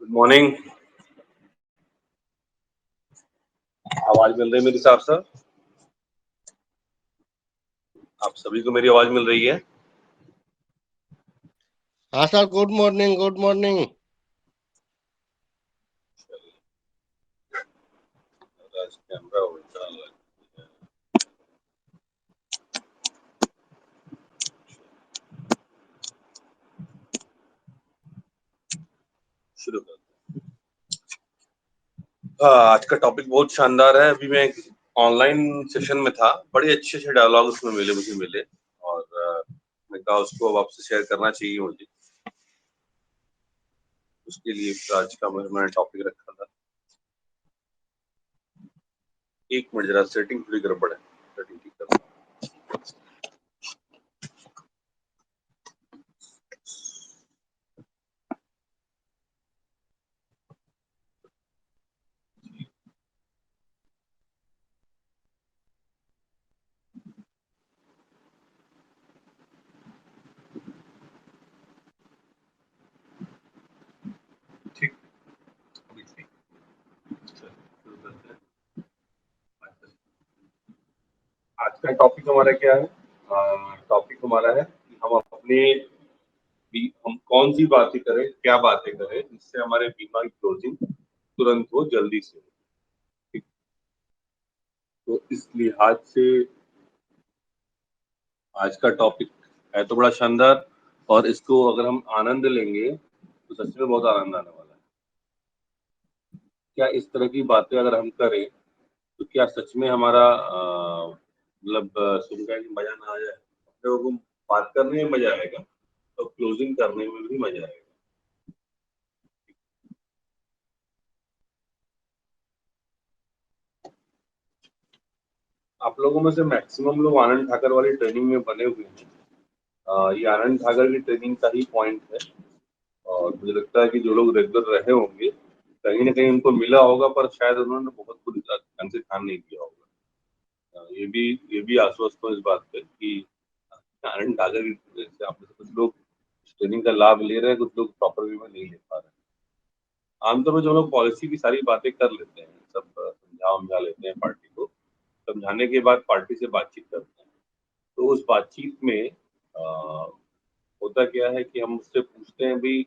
Good morning. आवाज मिल रही है मेरी साहब सर? आप सभी को मेरी आवाज मिल रही है? हाँ sir, good morning, good morning. Camera उल्टा लगा। शुरू कर। आज का टॉपिक बहुत शानदार है। अभी मैं ऑनलाइन सेशन में था, बड़े अच्छे अच्छे डायलॉग उसमें मुझे मिले और मैं कहा उसको अब आपसे शेयर करना चाहिए मुझे। उसके लिए आज का मैंने टॉपिक रखा था। एक मिनट, जरा सेटिंग थोड़ी गड़बड़ है, सेटिंग ठीक करता हूं। ठीक, अभी ठीक। चलो, शुरू करते हैं। आज का टॉपिक हमारा क्या है? टॉपिक हमारा है कि हम कौन सी बातें करें, क्या बातें करें जिससे हमारे बीमा की क्लोजिंग तुरंत हो, जल्दी से हो। ठीक। तो इस लिहाज से आज का टॉपिक है तो बड़ा शानदार, और इसको अगर हम आनंद लेंगे तो सच में बहुत आनंद आने वाला है। क्या इस तरह की बातें अगर हम करें तो क्या सच में हमारा मतलब सुनकर के मजा ना आ जाए? अपने लोगों को बात करने में मजा आएगा और क्लोजिंग करने में भी मजा आएगा। आप लोगों में से मैक्सिमम लोग आनंद ठाकर वाली ट्रेनिंग में बने हुए हैं। ये आनंद ठाकर की ट्रेनिंग का ही पॉइंट है, और मुझे लगता है कि जो लोग रेगुलर रहे होंगे कहीं ना कहीं उनको मिला होगा, पर शायद उन्होंने बहुत कुछ ढंग से ध्यान नहीं दिया होगा। ये भी आश्वस्त हूँ इस बात पे कि आनंद ठाकर की से आप में से कुछ लोग ट्रेनिंग का लाभ ले रहे हैं, कुछ लोग प्रॉपर वे में नहीं ले पा रहे हैं। आमतौर पर जो लोग पॉलिसी की सारी बातें कर लेते हैं, सब समझा लेते हैं पार्टी को, समझाने के बाद पार्टी से बातचीत करते हैं, तो उस बातचीत में होता क्या है कि हम उससे पूछते हैं भी,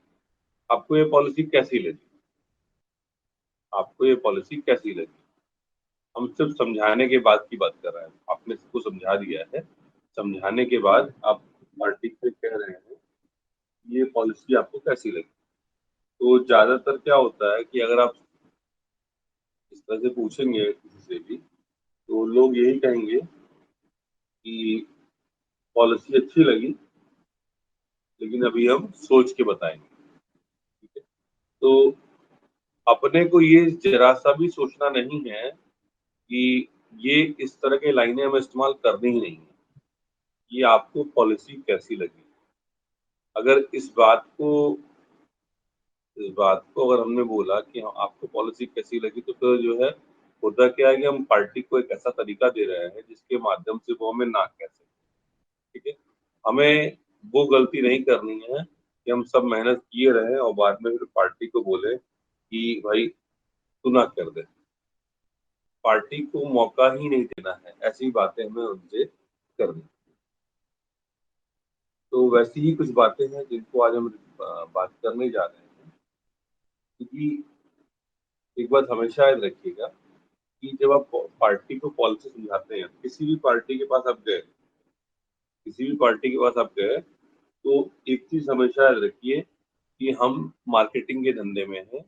आपको ये पॉलिसी कैसी लगी? आपको ये पॉलिसी कैसी लगी? हम सिर्फ समझाने के बाद की बात कर रहे हैं। आपने सबको समझा दिया है, समझाने के बाद आप पार्टी से कह रहे हैं ये पॉलिसी आपको कैसी लगी। तो ज्यादातर क्या होता है कि अगर आप इस तरह से पूछेंगे किसी से भी, तो लोग यही कहेंगे कि पॉलिसी अच्छी लगी, लेकिन अभी हम सोच के बताएंगे। ठीक है? तो अपने को ये जरा सा भी सोचना नहीं है कि ये इस तरह के लाइनें हमें इस्तेमाल करनी ही नहीं है। ये आपको पॉलिसी कैसी लगी? अगर इस बात को अगर हमने बोला कि हाँ, आपको पॉलिसी कैसी लगी, तो फिर जो है होता क्या है कि हम पार्टी को एक ऐसा तरीका दे रहे हैं जिसके माध्यम से वो हमें ना कह सके। ठीक है? हमें वो गलती नहीं करनी है कि हम सब मेहनत किए रहे और बाद में फिर पार्टी को बोले कि भाई तू ना कर दे। पार्टी को मौका ही नहीं देना है ऐसी बातें हमें उनसे करनी। तो वैसी ही कुछ बातें हैं जिनको आज हम बात करने जा रहे हैं। क्योंकि एक बात हमेशा याद रखिएगा कि जब आप पार्टी को पॉलिसी समझाते हैं, किसी भी पार्टी के पास आप गए, किसी भी पार्टी के पास आप गए, तो एक चीज हमेशा याद रखिए कि हम मार्केटिंग के धंधे में हैं,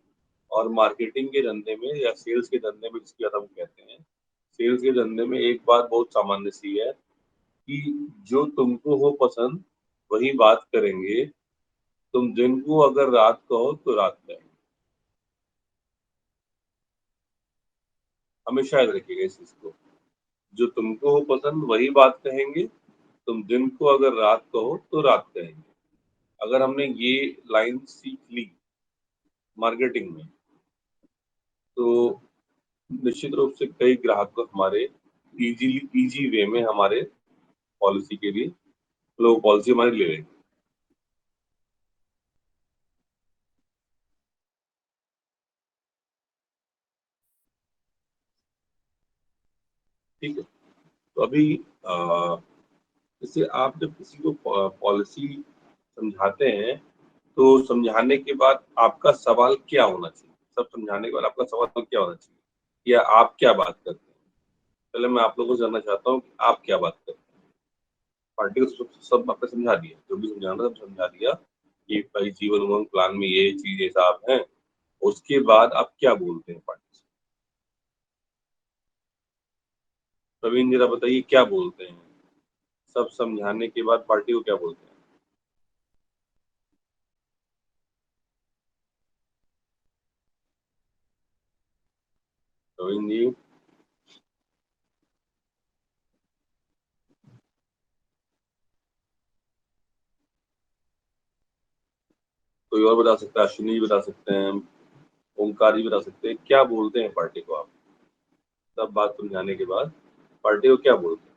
और मार्केटिंग के धंधे में या सेल्स के धंधे में जिसकी बात हम कहते हैं, सेल्स के धंधे में एक बात बहुत सामान्य सी है कि जो तुमको हो पसंद वही बात करेंगे। तुम दिन को अगर रात कहो तो रात कहेंगे। हमेशा याद रखिएगा इस चीज को। जो तुमको हो पसंद वही बात कहेंगे, तुम दिन को अगर रात कहो तो रात कहेंगे। अगर हमने ये लाइन सीख ली मार्केटिंग में, तो निश्चित रूप से कई ग्राहक हमारे इजीली इजी वे में हमारे पॉलिसी के लिए लोग पॉलिसी हमारी ले लेंगे। ठीक है। तो अभी जैसे आप जब किसी को पॉलिसी समझाते हैं तो समझाने के बाद आपका सवाल क्या होना चाहिए? सब समझाने के बाद आपका सवाल क्या होना चाहिए, या आप क्या बात करते हैं? पहले मैं आप लोगों को जानना चाहता हूँ कि आप क्या बात करते हैं। पार्टी को सब आपने समझा दिया, जो भी समझाना सब समझा दिया कि भाई जीवन उमंग प्लान में ये चीज ये साहब है। उसके बाद आप क्या बोलते हैं पार्टी से? प्रवीण जरा बताइए क्या बोलते हैं? सब समझाने के बाद पार्टी को क्या बोलते हैं? प्रवीण जी, कोई और बता सकता है? अश्विनी जी बता सकते हैं, ओंकार जी बता सकते हैं, क्या बोलते हैं पार्टी को आप सब बात समझाने के बाद? पार्टी को क्या बोलते हैं?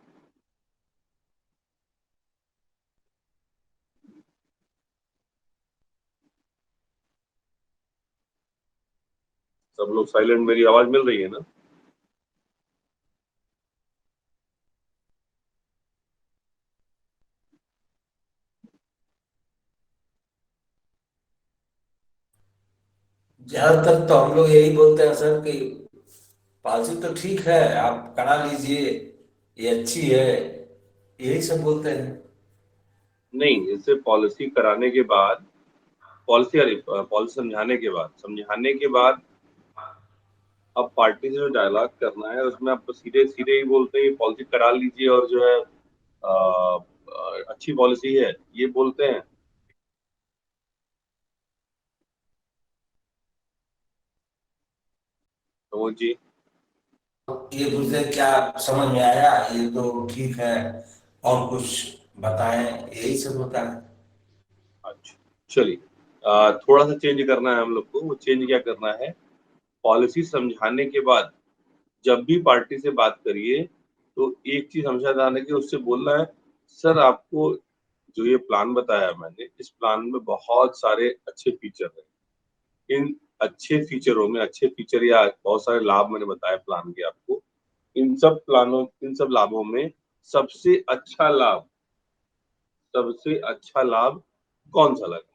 सब लोग साइलेंट, मेरी आवाज मिल रही है ना? ज्यादातर तो हम लोग यही बोलते हैं सर कि पॉलिसी तो ठीक है, आप करा लीजिए, ये अच्छी है, यही सब बोलते हैं। नहीं, जैसे पॉलिसी कराने के बाद, पॉलिसी अरे पॉलिसी समझाने के बाद अब पार्टी से जो डायलॉग करना है उसमें आप सीधे सीधे ही बोलते हैं पॉलिसी करा लीजिए और जो है अच्छी पॉलिसी है, ये बोलते हैं। तो वो जी, ये पूछते हैं क्या समझ में आया, ये तो ठीक है, और कुछ बताएं, यही सब होता है। अच्छा, चलिए, थोड़ा सा चेंज करना है हम लोग को। वो चेंज क्या करना है? पॉलिसी समझाने के बाद जब भी पार्टी से बात करिए तो एक चीज हमेशा ध्यान रखिए, उससे बोलना है सर आपको जो ये प्लान बताया मैंने, इस प्लान में बहुत सारे अच्छे फीचर हैं। इन अच्छे फीचरों में, अच्छे फीचर या बहुत सारे लाभ मैंने बताए प्लान के आपको, इन सब लाभों में सबसे अच्छा लाभ, सबसे अच्छा लाभ कौन सा लगा?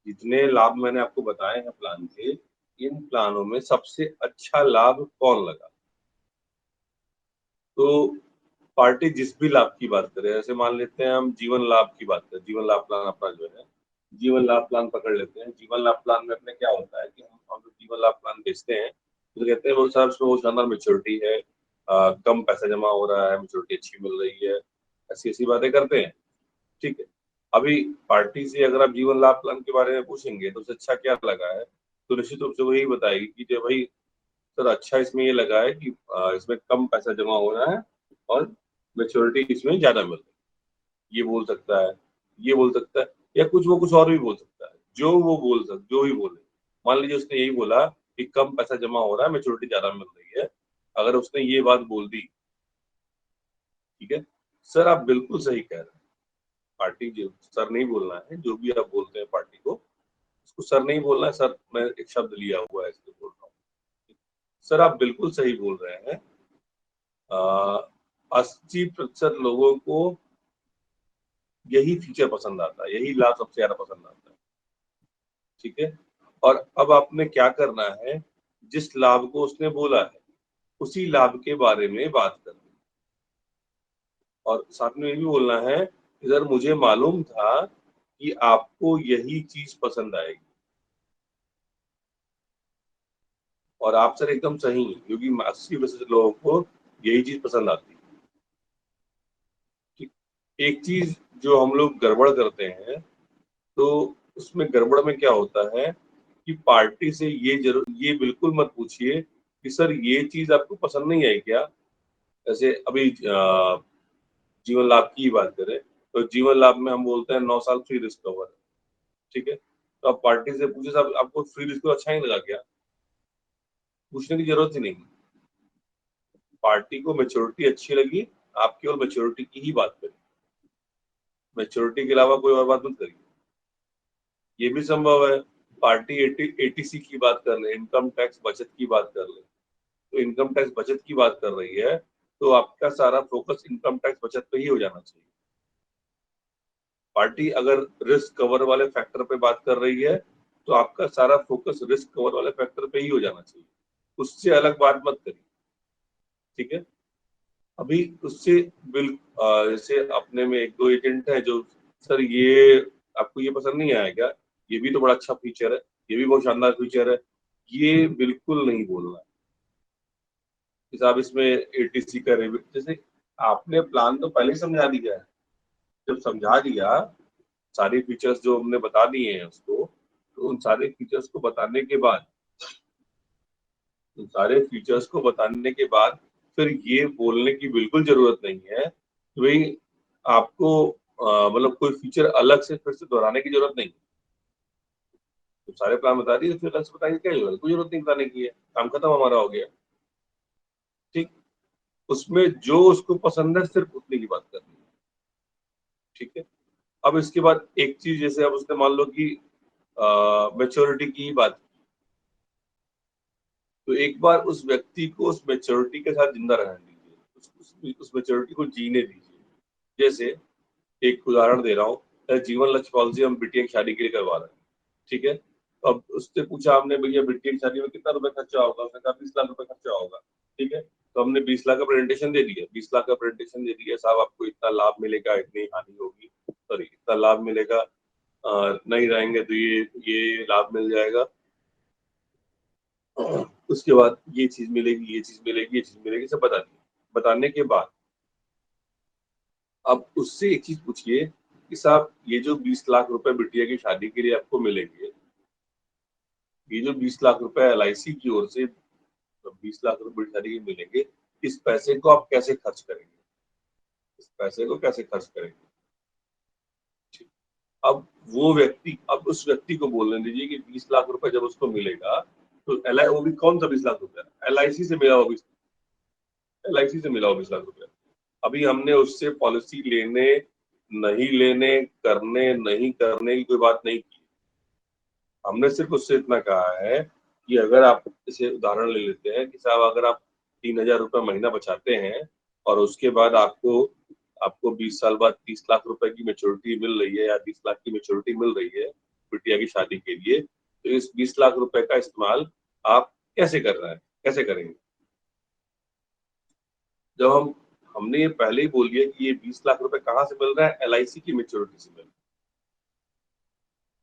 जितने लाभ मैंने आपको बताए हैं प्लान के, इन प्लानों में सबसे अच्छा लाभ कौन लगा? तो पार्टी जिस भी लाभ की बात करें, जैसे मान लेते हैं हम जीवन लाभ की बात करें, जीवन लाभ प्लान अपना जो है, जीवन लाभ प्लान पकड़ लेते हैं। जीवन लाभ प्लान में अपने क्या होता है कि हम जो जीवन लाभ प्लान बेचते हैं तो कहते हैं वो सर उसमें वो शानदार मेच्योरिटी है, कम पैसा जमा हो रहा है, मेच्योरिटी अच्छी मिल रही है, ऐसी ऐसी बातें करते हैं। ठीक है। अभी पार्टी से अगर आप जीवन लाभ प्लान के बारे में पूछेंगे तो उससे अच्छा क्या लगा है, तो निश्चित रूप से वही बताएगी कि जो भाई सर अच्छा इसमें ये लगा है कि इसमें कम पैसा जमा हो रहा है और मेच्योरिटी इसमें ज्यादा मिल रही है। ये बोल सकता है, ये बोल सकता है, या कुछ वो कुछ और भी बोल सकता है, जो भी बोले। मान लीजिए उसने यही बोला कि कम पैसा जमा हो रहा है, मेच्योरिटी ज्यादा मिल रही है। अगर उसने ये बात बोल दी, ठीक है, सर आप बिल्कुल सही कह रहे हैं। पार्टी जो सर नहीं बोलना है, जो भी आप बोलते हैं पार्टी को, उसको सर नहीं बोलना है। सर मैं एक शब्द लिया हुआ है इसलिए बोल रहा हूँ। सर आप बिल्कुल सही बोल रहे हैं। 80% लोगों को यही फीचर पसंद आता है, यही लाभ सबसे ज्यादा पसंद आता है। ठीक है। और अब आपने क्या करना है, जिस लाभ को उसने बोला है उसी लाभ के बारे में बात करनी है। और साथ में ये भी बोलना है कि सर मुझे मालूम था कि आपको यही चीज पसंद आएगी, और आप सर एकदम सही हैं क्योंकि 80% लोगों को यही चीज पसंद आती है। ठीक। एक चीज जो हम लोग गड़बड़ करते हैं, तो उसमें गड़बड़ में क्या होता है कि पार्टी से ये बिल्कुल मत पूछिए कि सर ये चीज आपको पसंद नहीं आई क्या। जैसे अभी जीवन लाभ की ही बात करें तो जीवन लाभ में हम बोलते हैं 9 साल फ्री रिस्क कवर है। ठीक है। तो आप पार्टी से पूछे साहब आपको फ्री रिस्क अच्छा नहीं लगा क्या? पूछने की जरूरत ही नहीं। पार्टी को मेच्योरिटी अच्छी लगी, आप केवल मेच्योरिटी की ही बात करें, मेच्योरिटी के अलावा कोई और बात मत करिए। ये भी संभव है पार्टी एटीसी की बात कर ले, इनकम टैक्स बचत की बात कर ले, तो इनकम टैक्स बचत की बात कर रही है, तो आपका सारा फोकस इनकम टैक्स बचत पे ही हो जाना चाहिए। पार्टी अगर रिस्क कवर वाले फैक्टर पे बात कर रही है, तो आपका सारा फोकस रिस्क कवर वाले फैक्टर पे ही हो जाना चाहिए, उससे अलग बात मत करिए, ठीक है। अभी उससे जैसे अपने में एक दो एजेंट है जो, सर ये आपको ये पसंद नहीं आया क्या, ये भी तो बड़ा अच्छा फीचर है, ये भी बहुत शानदार फीचर है, ये बिल्कुल नहीं बोलना है। जैसे आप इसमें एटीसी का रिव्यू, जैसे आपने प्लान तो पहले ही समझा दिया है, जब समझा दिया सारे फीचर्स जो हमने बता दिए हैं उसको, तो उन सारे फीचर्स को बताने के बाद, उन सारे फीचर्स को बताने के बाद फिर ये बोलने की बिल्कुल जरूरत नहीं है कि भाई आपको मतलब कोई फीचर अलग से फिर से दोहराने की जरूरत नहीं। तो सारे प्लान बता दिए, फिर अलग से बताएंगे क्या जरूरत, कोई जरूरत नहीं बताने की है, काम खत्म हमारा हो गया, ठीक। उसमें जो उसको पसंद है सिर्फ उतनी की बात करनी है, ठीक है। अब इसके बाद एक चीज, जैसे अब उसने मान लो कि मेच्योरिटी की बात, तो एक बार उस व्यक्ति को उस मेच्योरिटी के साथ जिंदा रहने दीजिए, उस मेच्योरिटी को जीने दीजिए। जैसे एक उदाहरण दे रहा हूँ, जीवन लक्ष्य पॉलिसी हम बिटिया की शादी के लिए करवा रहे हैं, ठीक है। तो अब उससे पूछा हमने, भैया बिटिया की शादी में कितना रुपए खर्चा होगा, उसने कहा 20 लाख रुपए खर्चा होगा, ठीक है। तो हमने 20 लाख का प्रेजेंटेशन दे दिया, 20 लाख का प्रेजेंटेशन दे दिया, साहब आपको इतना लाभ मिलेगा, इतनी हानि होगी, सॉरी इतना लाभ मिलेगा, नहीं रहेंगे तो ये लाभ मिल जाएगा, उसके बाद ये चीज मिलेगी, ये चीज मिलेगी, ये चीज मिलेगी, सब बता दिए। बताने के बाद अब उससे एक चीज पूछिए कि साहब ये जो 20 लाख रुपए बिटिया की शादी के लिए आपको मिलेंगे, ये जो 20 लाख रुपए LIC की ओर से 20 लाख रुपए शादी के मिलेंगे, इस पैसे को आप कैसे खर्च करेंगे, इस पैसे को कैसे खर्च करेंगे, ठीक। अब वो व्यक्ति, अब उस व्यक्ति को बोलने दीजिए कि 20 लाख रुपए जब उसको मिलेगा, तो वो भी कौन सा 20 लाख रुपया, LIC से मिला हुआ LIC से मिला हुआ 20 लाख रुपया। अभी हमने उससे पॉलिसी लेने नहीं लेने, करने नहीं करने की कोई बात नहीं की, हमने सिर्फ उससे इतना कहा है कि अगर आप, इसे उदाहरण ले लेते हैं कि साहब अगर आप 3,000 रुपये महीना बचाते हैं और उसके बाद आपको आपको 20 साल बाद 30 लाख रुपए की मेच्योरिटी मिल रही है या 20 लाख की मेच्योरिटी मिल रही है बिटिया की शादी के लिए, तो इस 20 लाख रुपए का इस्तेमाल आप कैसे कर रहे हैं, कैसे करेंगे। जब हमने ये पहले ही बोल दिया कि ये 20 लाख रुपए कहाँ से मिल रहा है, LIC की मेच्योरिटी से मिल रहा है।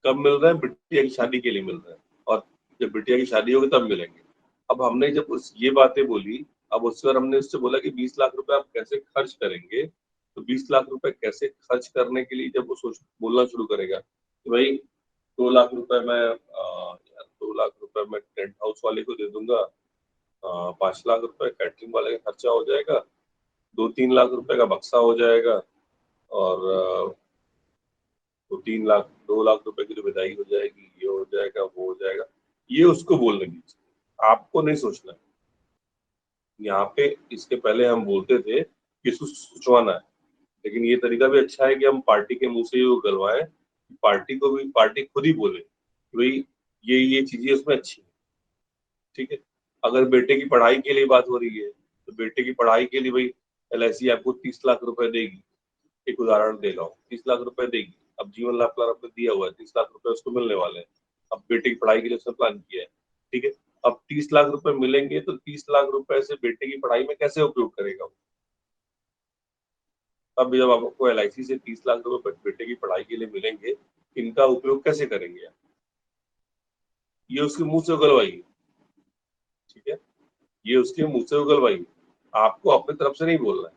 कब मिल रहा है, बिटिया की शादी के लिए मिल रहा है, और जब बिटिया की शादी होगी तब मिलेंगे। अब हमने जब उस ये बातें बोली, अब उसके बाद हमने उससे बोला कि 20 लाख रुपए आप कैसे खर्च करेंगे, तो 20 लाख रुपए कैसे खर्च करने के लिए जब वो सोच बोलना शुरू करेगा कि भाई 2 लाख रुपए मैं यार 2 लाख रुपए मैं टेंट हाउस वाले को दे दूंगा, 5 लाख रुपए कैटरिंग वाले का खर्चा हो जाएगा, 2-3 लाख रुपए का बक्सा हो जाएगा, और तो 3 लाख 2 लाख रुपए की तो विदाई हो जाएगी, ये हो जाएगा, वो हो जाएगा। ये उसको बोलने दीजिए, आपको नहीं सोचना है। यहाँ पे इसके पहले हम बोलते थे कि इसको सोचवाना है, लेकिन ये तरीका भी अच्छा है कि हम पार्टी के मुंह से ही वो गलवाएं, पार्टी को भी, पार्टी खुद ही बोले कि भाई ये चीजें उसमें अच्छी है, ठीक है। अगर बेटे की पढ़ाई के लिए बात हो रही है, तो बेटे की पढ़ाई के लिए भाई LIC आपको 30 लाख रुपए देगी, एक उदाहरण दे रहा हूँ, 30 लाख रुपए देगी। अब जीवन लाभ प्लान आपने दिया हुआ है, 30 लाख रुपए उसको मिलने वाले हैं, अब बेटे की पढ़ाई के लिए उसने प्लान किया है, ठीक है। अब 30 लाख रुपए मिलेंगे, तो 30 लाख रुपए से बेटे की पढ़ाई में कैसे उपयोग करेगा वो? अब जब आपको LIC से 30 लाख रुपए बेटे की पढ़ाई के लिए मिलेंगे, इनका उपयोग कैसे करेंगे आप? ये उसके मुंह से उगलवाइए, ठीक है, ये उसके मुंह से उगलवाइए, आपको अपनी तरफ से नहीं बोलना है।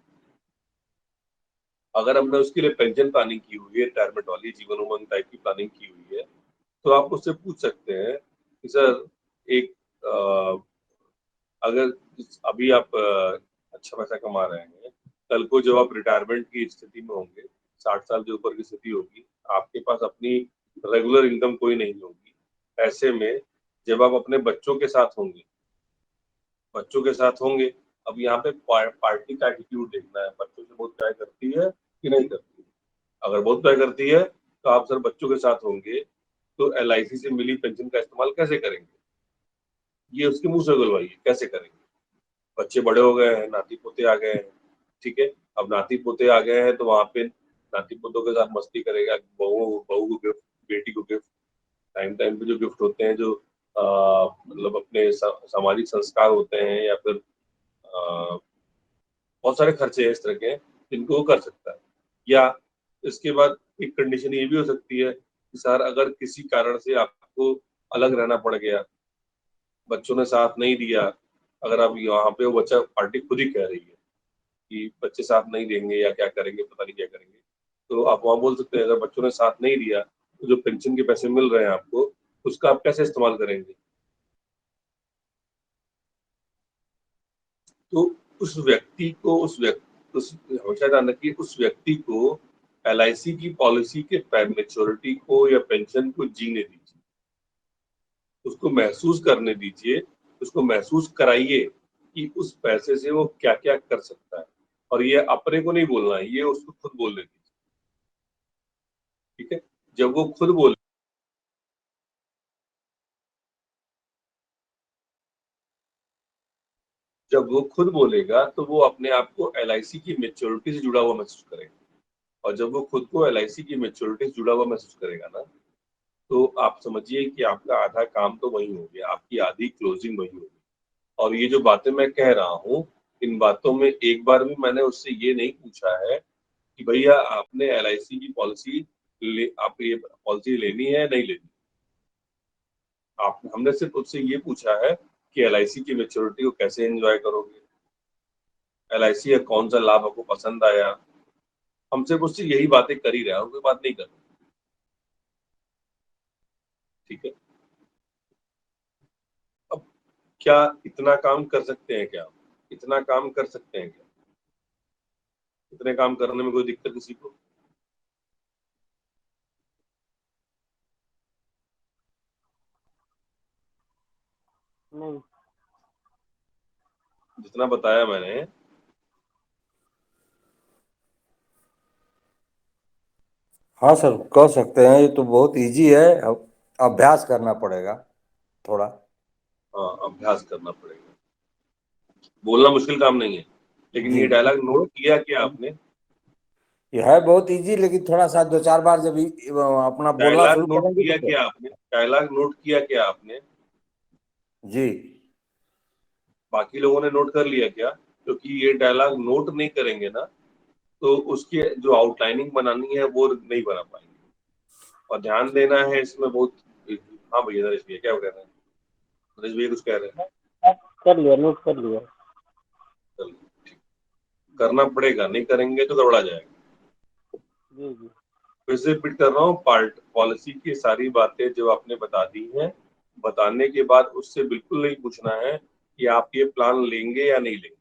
अगर हमने उसके लिए पेंशन प्लानिंग की हुई है, रिटायरमेंट वाली जीवन उमंग टाइप की प्लानिंग की हुई है, तो आप उससे पूछ सकते हैं कि सर एक अगर अभी आप अच्छा पैसा कमा रहे हैं, कल को जब आप रिटायरमेंट की स्थिति में होंगे, 60 साल के ऊपर की स्थिति होगी, आपके पास अपनी रेगुलर इनकम कोई नहीं होगी, ऐसे में जब आप अपने बच्चों के साथ होंगे, बच्चों के साथ होंगे, अब यहाँ पे पार्टी का एटीट्यूड देखना है, बच्चों से बहुत प्यार करती है कि नहीं करती है। अगर बहुत प्यार करती है, तो आप सर बच्चों के साथ होंगे, तो LIC से मिली पेंशन का इस्तेमाल कैसे करेंगे, ये उसके मुंह से उगलवाइए कैसे करेंगे। बच्चे बड़े हो गए हैं, नाती पोते आ गए हैं, ठीक है। अब नाती पोते आ गए हैं तो वहां पे नाती पोतों के साथ मस्ती करेगा, बहू बहू को गिफ्ट, बेटी को गिफ्ट, टाइम टाइम पे जो गिफ्ट होते हैं, जो मतलब अपने सामाजिक संस्कार होते हैं, या फिर बहुत सारे खर्चे हैं इस तरह के जिनको वो कर सकता है। या इसके बाद एक कंडीशन ये भी हो सकती है कि सर अगर किसी कारण से आपको अलग रहना पड़ गया, बच्चों ने साथ नहीं दिया, अगर आप यहाँ पे, वो बच्चा पार्टी खुद ही कह रही है कि बच्चे साथ नहीं देंगे या क्या करेंगे, पता नहीं क्या करेंगे, तो आप वहाँ बोल सकते हैं अगर बच्चों ने साथ नहीं दिया तो जो पेंशन के पैसे मिल रहे हैं आपको, उसका आप कैसे इस्तेमाल करेंगे। तो उस व्यक्ति को उस हमेशा ध्यान रखिए, उस व्यक्ति को LIC की पॉलिसी के मैच्योरिटी को या पेंशन को जीने दीजिए, उसको महसूस करने दीजिए, उसको महसूस कराइए कि उस पैसे से वो क्या क्या कर सकता है। और ये अपने को नहीं बोलना है, ये उसको खुद बोलने दीजिए, ठीक है। जब वो खुद बोले, जब वो खुद बोलेगा तो वो अपने आप को LIC की मेच्योरिटी से जुड़ा हुआ महसूस करेगा। और जब वो खुद को LIC की मेच्योरिटी से जुड़ा हुआ महसूस करेगा ना, तो आप समझिए कि आपका आधा काम तो वही हो गया, आपकी आधी क्लोजिंग वही होगी। और ये जो बातें मैं कह रहा हूँ, इन बातों में एक बार भी मैंने उससे ये नहीं पूछा है कि भैया आपने LIC की पॉलिसी आप ये पॉलिसी लेनी है नहीं लेनी। आप हमने सिर्फ उससे ये पूछा है कि LIC की मेच्योरिटी को कैसे एंजॉय करोगे, LIC का कौन सा लाभ आपको पसंद आया। हम सिर्फ उससे यही बातें कर ही रहे हैं, कोई बात नहीं कर रहे, ठीक है। अब क्या इतना काम कर सकते हैं क्या, इतना काम कर सकते हैं क्या, इतने काम करने में कोई दिक्कत किसी को? नहीं। जितना बताया मैंने, हाँ सर, कह सकते हैं। ये तो बहुत इजी है, अब अभ्यास करना पड़ेगा थोड़ा। हाँ अभ्यास करना पड़ेगा, बोलना मुश्किल काम नहीं है। लेकिन जी ये जी। डायलॉग नोट किया क्या आपने? ये है बहुत इजी, लेकिन थोड़ा सा दो चार बार जब अपना बोलना डायलॉग शुरू नोट करेंगे किया तो। क्या आपने? डायलॉग नोट किया क्या आपने? जी। बाकी लोगों ने नोट कर लिया क्या? क्योंकि ये डायलॉग नोट नहीं करेंगे ना, तो उसकी जो आउटलाइनिंग बनानी है वो नहीं बना पाएंगे। और ध्यान देना है इसमें बहुत। हाँ भैया नरेश भैया क्या कह रहे हैं? नरेश भैया कुछ कह रहे हैं? कर लिया, नोट कर लिया। चलिए, ठीक। करना पड़ेगा, नहीं करेंगे तो गड़बड़ा जाएगा। जी जी। फिर से रिपीट कर रहा हूँ, पार्ट पॉलिसी की सारी बातें जो आपने बता दी हैं, बताने के बाद उससे बिल्कुल नहीं पूछना है कि आप ये प्लान लेंगे या नहीं लेंगे,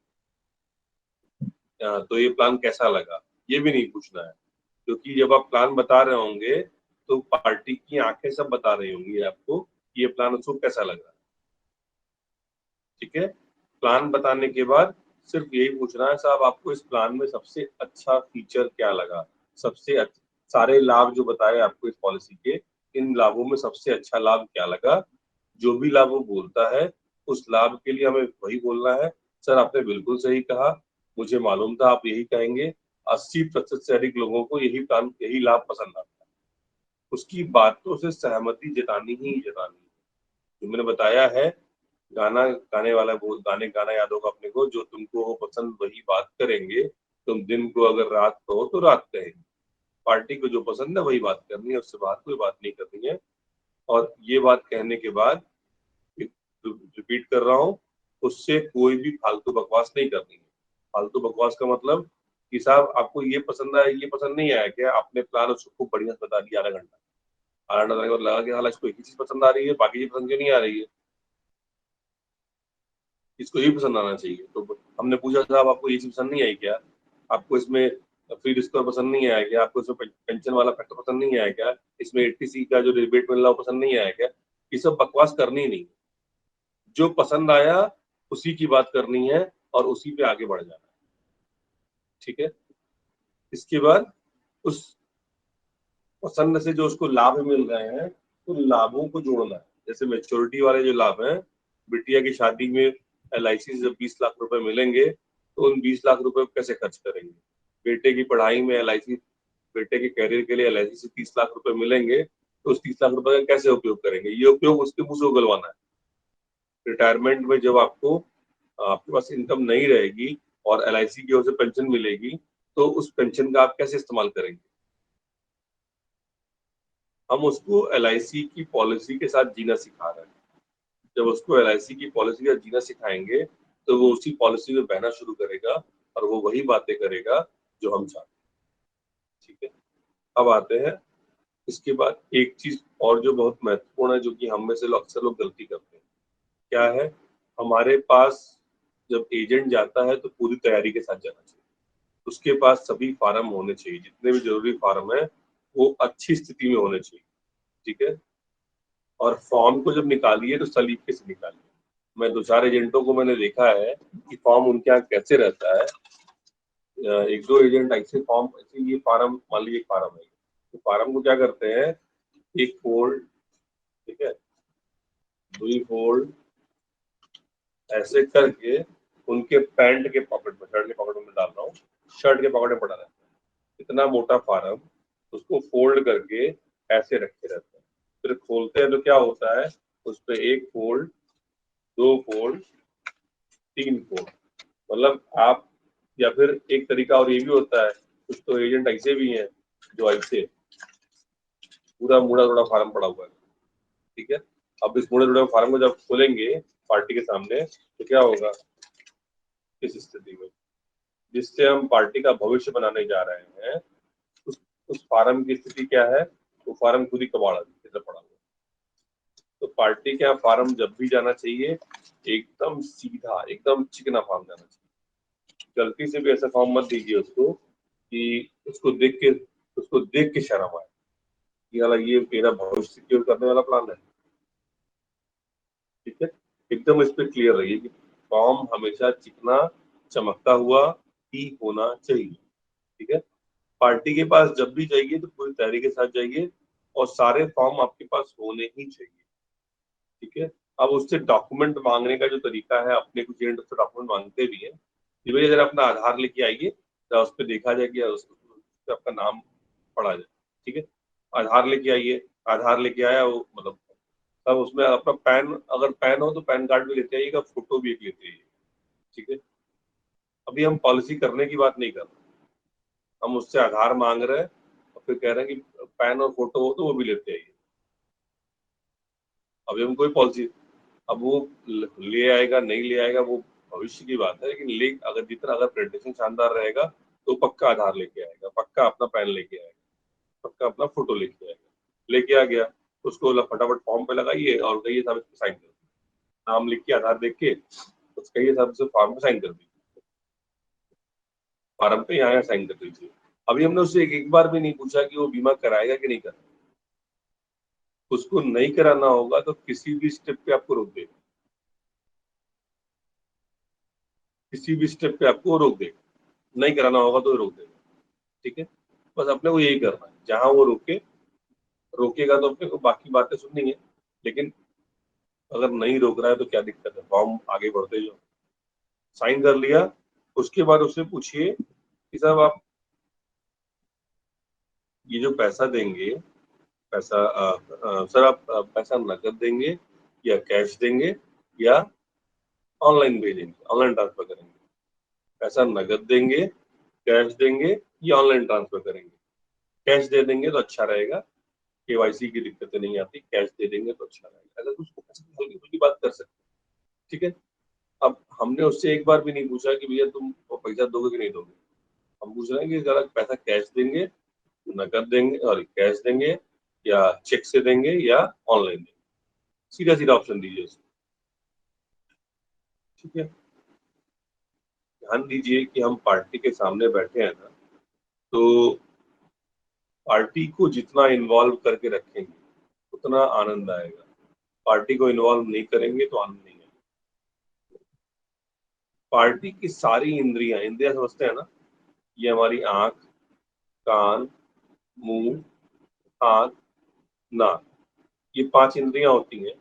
तो ये प्लान कैसा लगा, ये भी नहीं पूछना है। क्योंकि जब आप प्लान बता रहे होंगे तो पार्टी की आंखें सब बता रही होंगी आपको कि ये प्लान उसको कैसा लगा, ठीक है। प्लान बताने के बाद सिर्फ यही पूछना है, साहब आपको इस प्लान में सबसे अच्छा फीचर क्या लगा, सारे लाभ जो बताए आपको इस पॉलिसी के, इन लाभों में सबसे अच्छा लाभ क्या लगा। जो भी लाभ वो बोलता है, उस लाभ के लिए हमें वही बोलना है, सर आपने बिल्कुल सही कहा, मुझे मालूम था आप यही कहेंगे, 80% से अधिक लोगों को यही प्लान, यही लाभ पसंद आता है। उसकी बातों से सहमति जतानी ही जतानी है। जो मैंने बताया है, गाना गाने वाला बोल, गाना याद होगा अपने को, जो तुमको हो पसंद वही बात करेंगे, तुम दिन को अगर रात कहो तो रात कहेंगे। पार्टी को जो पसंद है वही बात करनी है, उससे बात कोई बात नहीं करनी है। और ये बात कहने के बाद रिपीट कर रहा हूँ, उससे कोई भी फालतू बकवास नहीं करनी है। फालतू बकवास का मतलब कि साहब आपको ये पसंद आया, ये पसंद नहीं आया क्या, आपने प्लान उसको खूब बढ़िया से बता दिया, आधा घंटा के बाद लगा कि हाल इसको एक ही चीज पसंद आ रही है, बाकी चीज पसंद क्यों नहीं आ रही है, इसको यही पसंद आना चाहिए। तो हमने पूछा साहब आपको ये चीज पसंद नहीं आई क्या, आपको इसमें फ्री डिस्कवर पसंद नहीं आया क्या, आपको इसमें पेंशन वाला फैक्टर पसंद नहीं आया क्या, इसमें 80C का जो रिबेट मिल रहा है वो पसंद नहीं आया क्या। ये सब बकवास करनी ही नहीं, जो पसंद आया उसी की बात करनी है और उसी पे आगे बढ़ जाना है, ठीक है। इसके बाद उस पसंद से जो उसको लाभ मिल रहे हैं, उन लाभों को जोड़ना है। जैसे मेच्योरिटी वाले जो लाभ हैं, बिटिया की शादी में LIC से जब 20 लाख रुपए मिलेंगे तो उन 20 लाख रुपए को कैसे खर्च करेंगे? बेटे की पढ़ाई में LIC, बेटे के करियर के लिए LIC से 30 लाख रुपए मिलेंगे तो उस 30 लाख रुपए का कैसे उपयोग करेंगे? ये उपयोग उसके मुंह से उगलवाना है। रिटायरमेंट में जब आपके पास इनकम नहीं रहेगी और LIC की ओर से पेंशन मिलेगी तो उस पेंशन का आप कैसे इस्तेमाल करेंगे? हम उसको LIC की पॉलिसी के साथ जीना सिखा रहे हैं। जब उसको LIC की पॉलिसी का जीना सिखाएंगे तो वो उसी पॉलिसी में बहना शुरू करेगा और वो वही बातें करेगा जो हम चाहते हैं। ठीक है, अब आते हैं इसके बाद एक चीज और जो बहुत महत्वपूर्ण है, जो कि हम में से अक्सर लोग गलती करते हैं, क्या है? हमारे पास जब एजेंट जाता है तो पूरी तैयारी के साथ जाना चाहिए। उसके पास सभी फार्म होने चाहिए, जितने भी जरूरी फार्म है वो अच्छी स्थिति में होने चाहिए। ठीक है, और फॉर्म को जब निकालिए तो सलीके से निकालिए। मैं 2-4 एजेंटों को मैंने देखा है कि फॉर्म उनके यहाँ कैसे रहता है। एक दो एजेंट ऐसे फॉर्म, ऐसे ये फार्म, मान लीजिए एक फार्म है, तो फार्म को क्या करते हैं, एक फोल्ड, ठीक है, 2 फोल्ड ऐसे करके उनके पैंट के पॉकेट में, शर्ट के पॉकेट में डाल रहा हूँ, शर्ट के पॉकेट में पड़ा रहता है। इतना मोटा फार्म, उसको फोल्ड करके ऐसे रखे रहते हैं। फिर खोलते हैं तो क्या होता है, उस पर 1 फोल्ड, 2 फोल्ड, 3 फोल्ड, मतलब आप, या फिर एक तरीका और ये भी होता है, कुछ तो एजेंट ऐसे भी हैं जो ऐसे पूरा मुड़ा मुड़ा फार्म पड़ा हुआ है। ठीक है, अब इस मुड़े मुड़े फार्म को जब खोलेंगे पार्टी के सामने तो क्या होगा इस स्थिति में, जिससे हम पार्टी का भविष्य बनाने जा रहे हैं, उस फार्म की स्थिति क्या है? वो फार्म खुद ही कबाड़ा की तरह पड़ा हुआ है। तो पार्टी का फार्म जब भी जाना चाहिए एकदम सीधा, एकदम चिकना फार्म जाना चाहिए। गलती से भी ऐसा फॉर्म मत दीजिए उसको कि उसको देख के शर्म आए कि हालां ये मेरा भविष्य सिक्योर करने वाला प्लान है। ठीक है, एकदम इस पे क्लियर रहिए कि फॉर्म हमेशा चिकना चमकता हुआ ही होना चाहिए। ठीक है, पार्टी के पास जब भी जाइए तो पूरी तैयारी के साथ जाइए और सारे फॉर्म आपके पास होने ही चाहिए। ठीक है, अब उससे डॉक्यूमेंट मांगने का जो तरीका है, अपने कुछ एजेंट उससे डॉक्यूमेंट मांगते भी हैं कि भाई अगर अपना आधार लेके आइए तो उस पर देखा जाए कि उस पे आपका नाम पड़ा जाए। ठीक है, आधार लेके आइए, आधार लेके आया वो, मतलब तब उसमें अपना पैन, अगर पैन हो तो पैन कार्ड भी लेते आइएगा, फोटो भी एक लेते आइए। ठीक है, अभी हम पॉलिसी करने की बात नहीं कर रहे, हम उससे आधार मांग रहे हैं और फिर कह रहे हैं कि पैन और फोटो हो तो वो भी लेते आइए। अभी हम कोई पॉलिसी, अब वो ले आएगा नहीं ले आएगा वो भविष्य की बात है, लेकिन ले अगर जितना अगर प्रेजेंटेशन शानदार रहेगा तो पक्का आधार लेके आएगा, पक्का अपना पैन लेके आएगा, पक्का अपना फोटो लेके आएगा। लेके आ गया, उसको फटाफट फॉर्म पे लगाइए और कहिए साहब इस पे साइन कर, नाम लिख के आधार देख के उसका ये सब से फॉर्म पे साइन कर दीजिए, फॉर्म पे यहाँ साइन कर दीजिए। अभी हमने उससे एक बार भी नहीं पूछा कि वो बीमा कराएगा कि नहीं कराएगा। उसको नहीं कराना होगा तो किसी भी स्टेप पे आपको रोक देगा, किसी भी स्टेप पे आपको रोक देगा, नहीं कराना होगा तो रोक देगा। ठीक है, बस अपने को यही करना है, जहां वो रोकेगा तो अपने को बाकी बातें सुननी है, लेकिन अगर नहीं रोक रहा है तो क्या दिक्कत है, फॉर्म आगे बढ़ते जाओ। साइन कर लिया, उसके बाद उससे पूछिए कि साहब आप ये जो पैसा देंगे, पैसा सर आप पैसा नकद देंगे या कैश देंगे या ऑनलाइन भेजेंगे, ऑनलाइन ट्रांसफर करेंगे? पैसा नकद देंगे, कैश देंगे या ऑनलाइन ट्रांसफर करेंगे? कैश दे देंगे तो अच्छा रहेगा, KYC की दिक्कतें नहीं आती, कैश दे देंगे तो अच्छा रहेगा। अगर कुछ हल्की फुल्की बात कर सकते हैं। ठीक है, अब हमने उससे एक बार भी नहीं पूछा कि भैया तुम पैसा दोगे कि नहीं दोगे, हम पूछ रहे हैं कि अगर पैसा कैश देंगे, नकद देंगे और कैश देंगे, या चेक से देंगे या ऑनलाइन देंगे, सीधा सीधा ऑप्शन दीजिए उसको। ठीक है, ध्यान दीजिए कि हम पार्टी के सामने बैठे हैं ना, तो पार्टी को जितना इन्वॉल्व करके रखेंगे उतना आनंद आएगा, पार्टी को इन्वॉल्व नहीं करेंगे तो आनंद नहीं आएगा। पार्टी की सारी इंद्रियां, इंद्रियां समझते हैं ना, ये हमारी आंख, कान, मुंह, हाथ, नाक, ये 5 इंद्रियां होती हैं।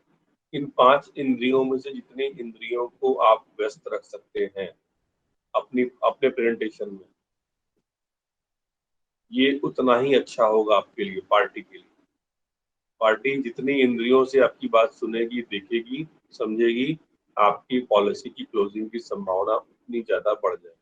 इन 5 इंद्रियों में से जितने इंद्रियों को आप व्यस्त रख सकते हैं अपने प्रेजेंटेशन में, ये उतना ही अच्छा होगा आपके लिए, पार्टी के लिए। पार्टी जितनी इंद्रियों से आपकी बात सुनेगी, देखेगी, समझेगी, आपकी पॉलिसी की क्लोजिंग की संभावना उतनी ज्यादा बढ़ जाएगी।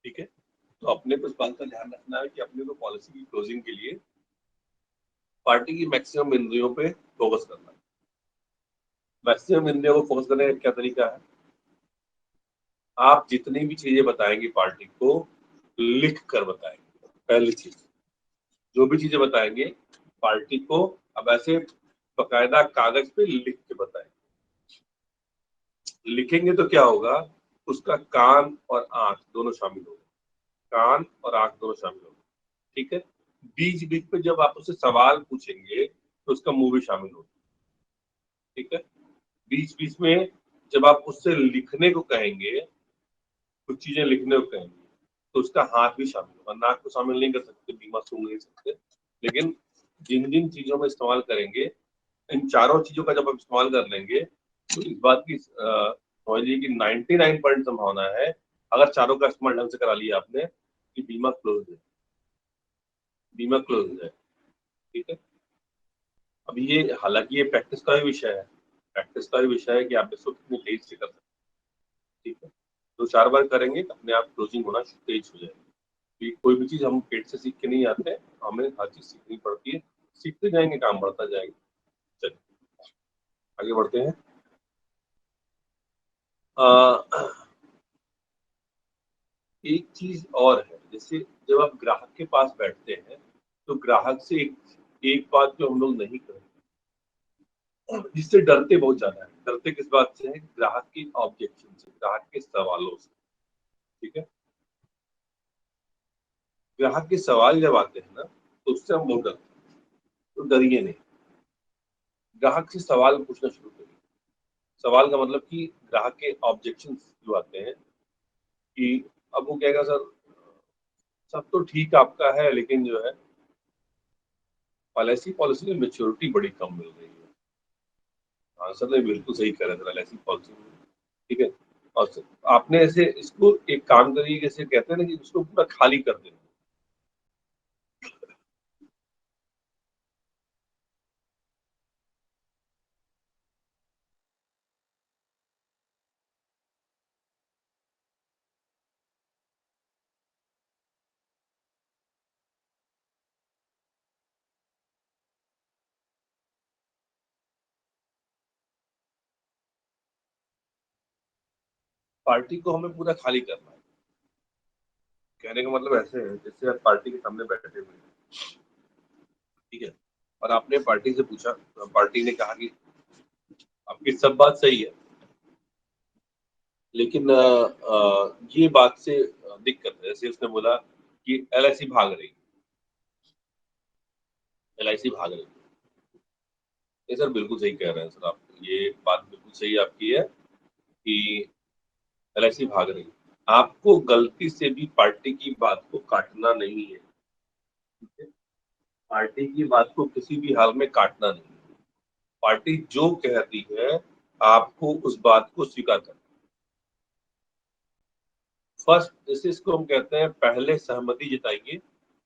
ठीक है, तो अपने को इस बात का ध्यान रखना है कि अपने को पॉलिसी की क्लोजिंग के लिए पार्टी की मैक्सिमम इंद्रियों पे फोकस करना है। मैक्सिमम इंद्रियों को फोकस करने का क्या तरीका है? आप जितनी भी चीजें बताएंगे पार्टी को, लिख कर बताएंगे। पहली चीज, जो भी चीजें बताएंगे पार्टी को, अब ऐसे बकायदा कागज पे लिख के बताएंगे। लिखेंगे तो क्या होगा, उसका कान और आंख दोनों शामिल होगा, कान और आंख दोनों शामिल होगा। ठीक है, बीच बीच पे जब आप उससे सवाल पूछेंगे तो उसका मुंह भी शामिल होगा। ठीक है, बीच बीच में जब आप उससे लिखने को कहेंगे, कुछ चीजें लिखने को कहेंगे, तो उसका हाथ भी शामिल होगा। नाक को शामिल नहीं कर सकते, बीमा सूंघ नहीं सकते, लेकिन जिन जिन चीजों में इस्तेमाल करेंगे, इन चारों चीजों का जब आप इस्तेमाल कर लेंगे तो इस बात की समझिए कि 99% संभावना है, अगर चारों का इस्तेमाल ढंग से करा लिया आपने, कि बीमा क्लोज है, बीमा क्लोज है। ठीक है, अब ये हालांकि ये प्रैक्टिस का ही विषय है, प्रैक्टिस का ही विषय है कि आप इसको कितनी तेज से कर सकते हैं। ठीक है, तो 4 बार करेंगे अपने आप क्लोजिंग होना तेज हो जाएगी। कोई भी चीज हम पेट से सीख के नहीं आते, हमें हर चीज सीखनी पड़ती है, सीखते जाएंगे काम बढ़ता जाएगा। चलिए आगे बढ़ते हैं। एक चीज और है, जैसे जब आप ग्राहक के पास बैठते हैं तो ग्राहक से एक बात जो हम लोग नहीं करें, जिससे डरते बहुत ज्यादा है, डरते किस बात से है? ग्राहक की ऑब्जेक्शन से, ग्राहक के सवालों से। ठीक है, ग्राहक के सवाल जब आते हैं ना, तो उससे हम बहुत डरते हैं। तो डरिए नहीं, ग्राहक से सवाल पूछना शुरू करिए। सवाल का मतलब कि ग्राहक के ऑब्जेक्शन जो आते हैं कि अब वो कहेगा सर सब तो ठीक आपका है, लेकिन जो है पॉलिसी पॉलिसी में मेच्योरिटी बड़ी कम मिल रही है। हाँ सर, नहीं बिल्कुल सही कह रहे हैं सर, एलआईसी पॉलिसी में। ठीक है, और सर आपने ऐसे इसको एक काम करिए, जैसे कहते हैं ना कि उसको पूरा खाली कर देना। पार्टी को हमें पूरा खाली करना है। कहने का मतलब ऐसे है, जैसे आप पार्टी के सामने बैठे हुए हैं, ठीक है, और आपने पार्टी से पूछा, पार्टी ने कहा कि आपकी सब बात सही है, लेकिन ये बात से दिक्कत है। जैसे उसने बोला कि एलआईसी भाग रही, एलआईसी भाग रही। ये सर बिल्कुल सही कह रहे हैं सर आप, ये बात बिल्कुल सही आपकी है कि एलआईसी भाग रही। आपको गलती से भी पार्टी की बात को काटना नहीं है। ठीक है? पार्टी की बात को किसी भी हाल में काटना नहीं है। पार्टी जो कहती है आपको उस बात को स्वीकार करना। फर्स्ट, जैसे इसको हम कहते हैं, पहले सहमति जताइए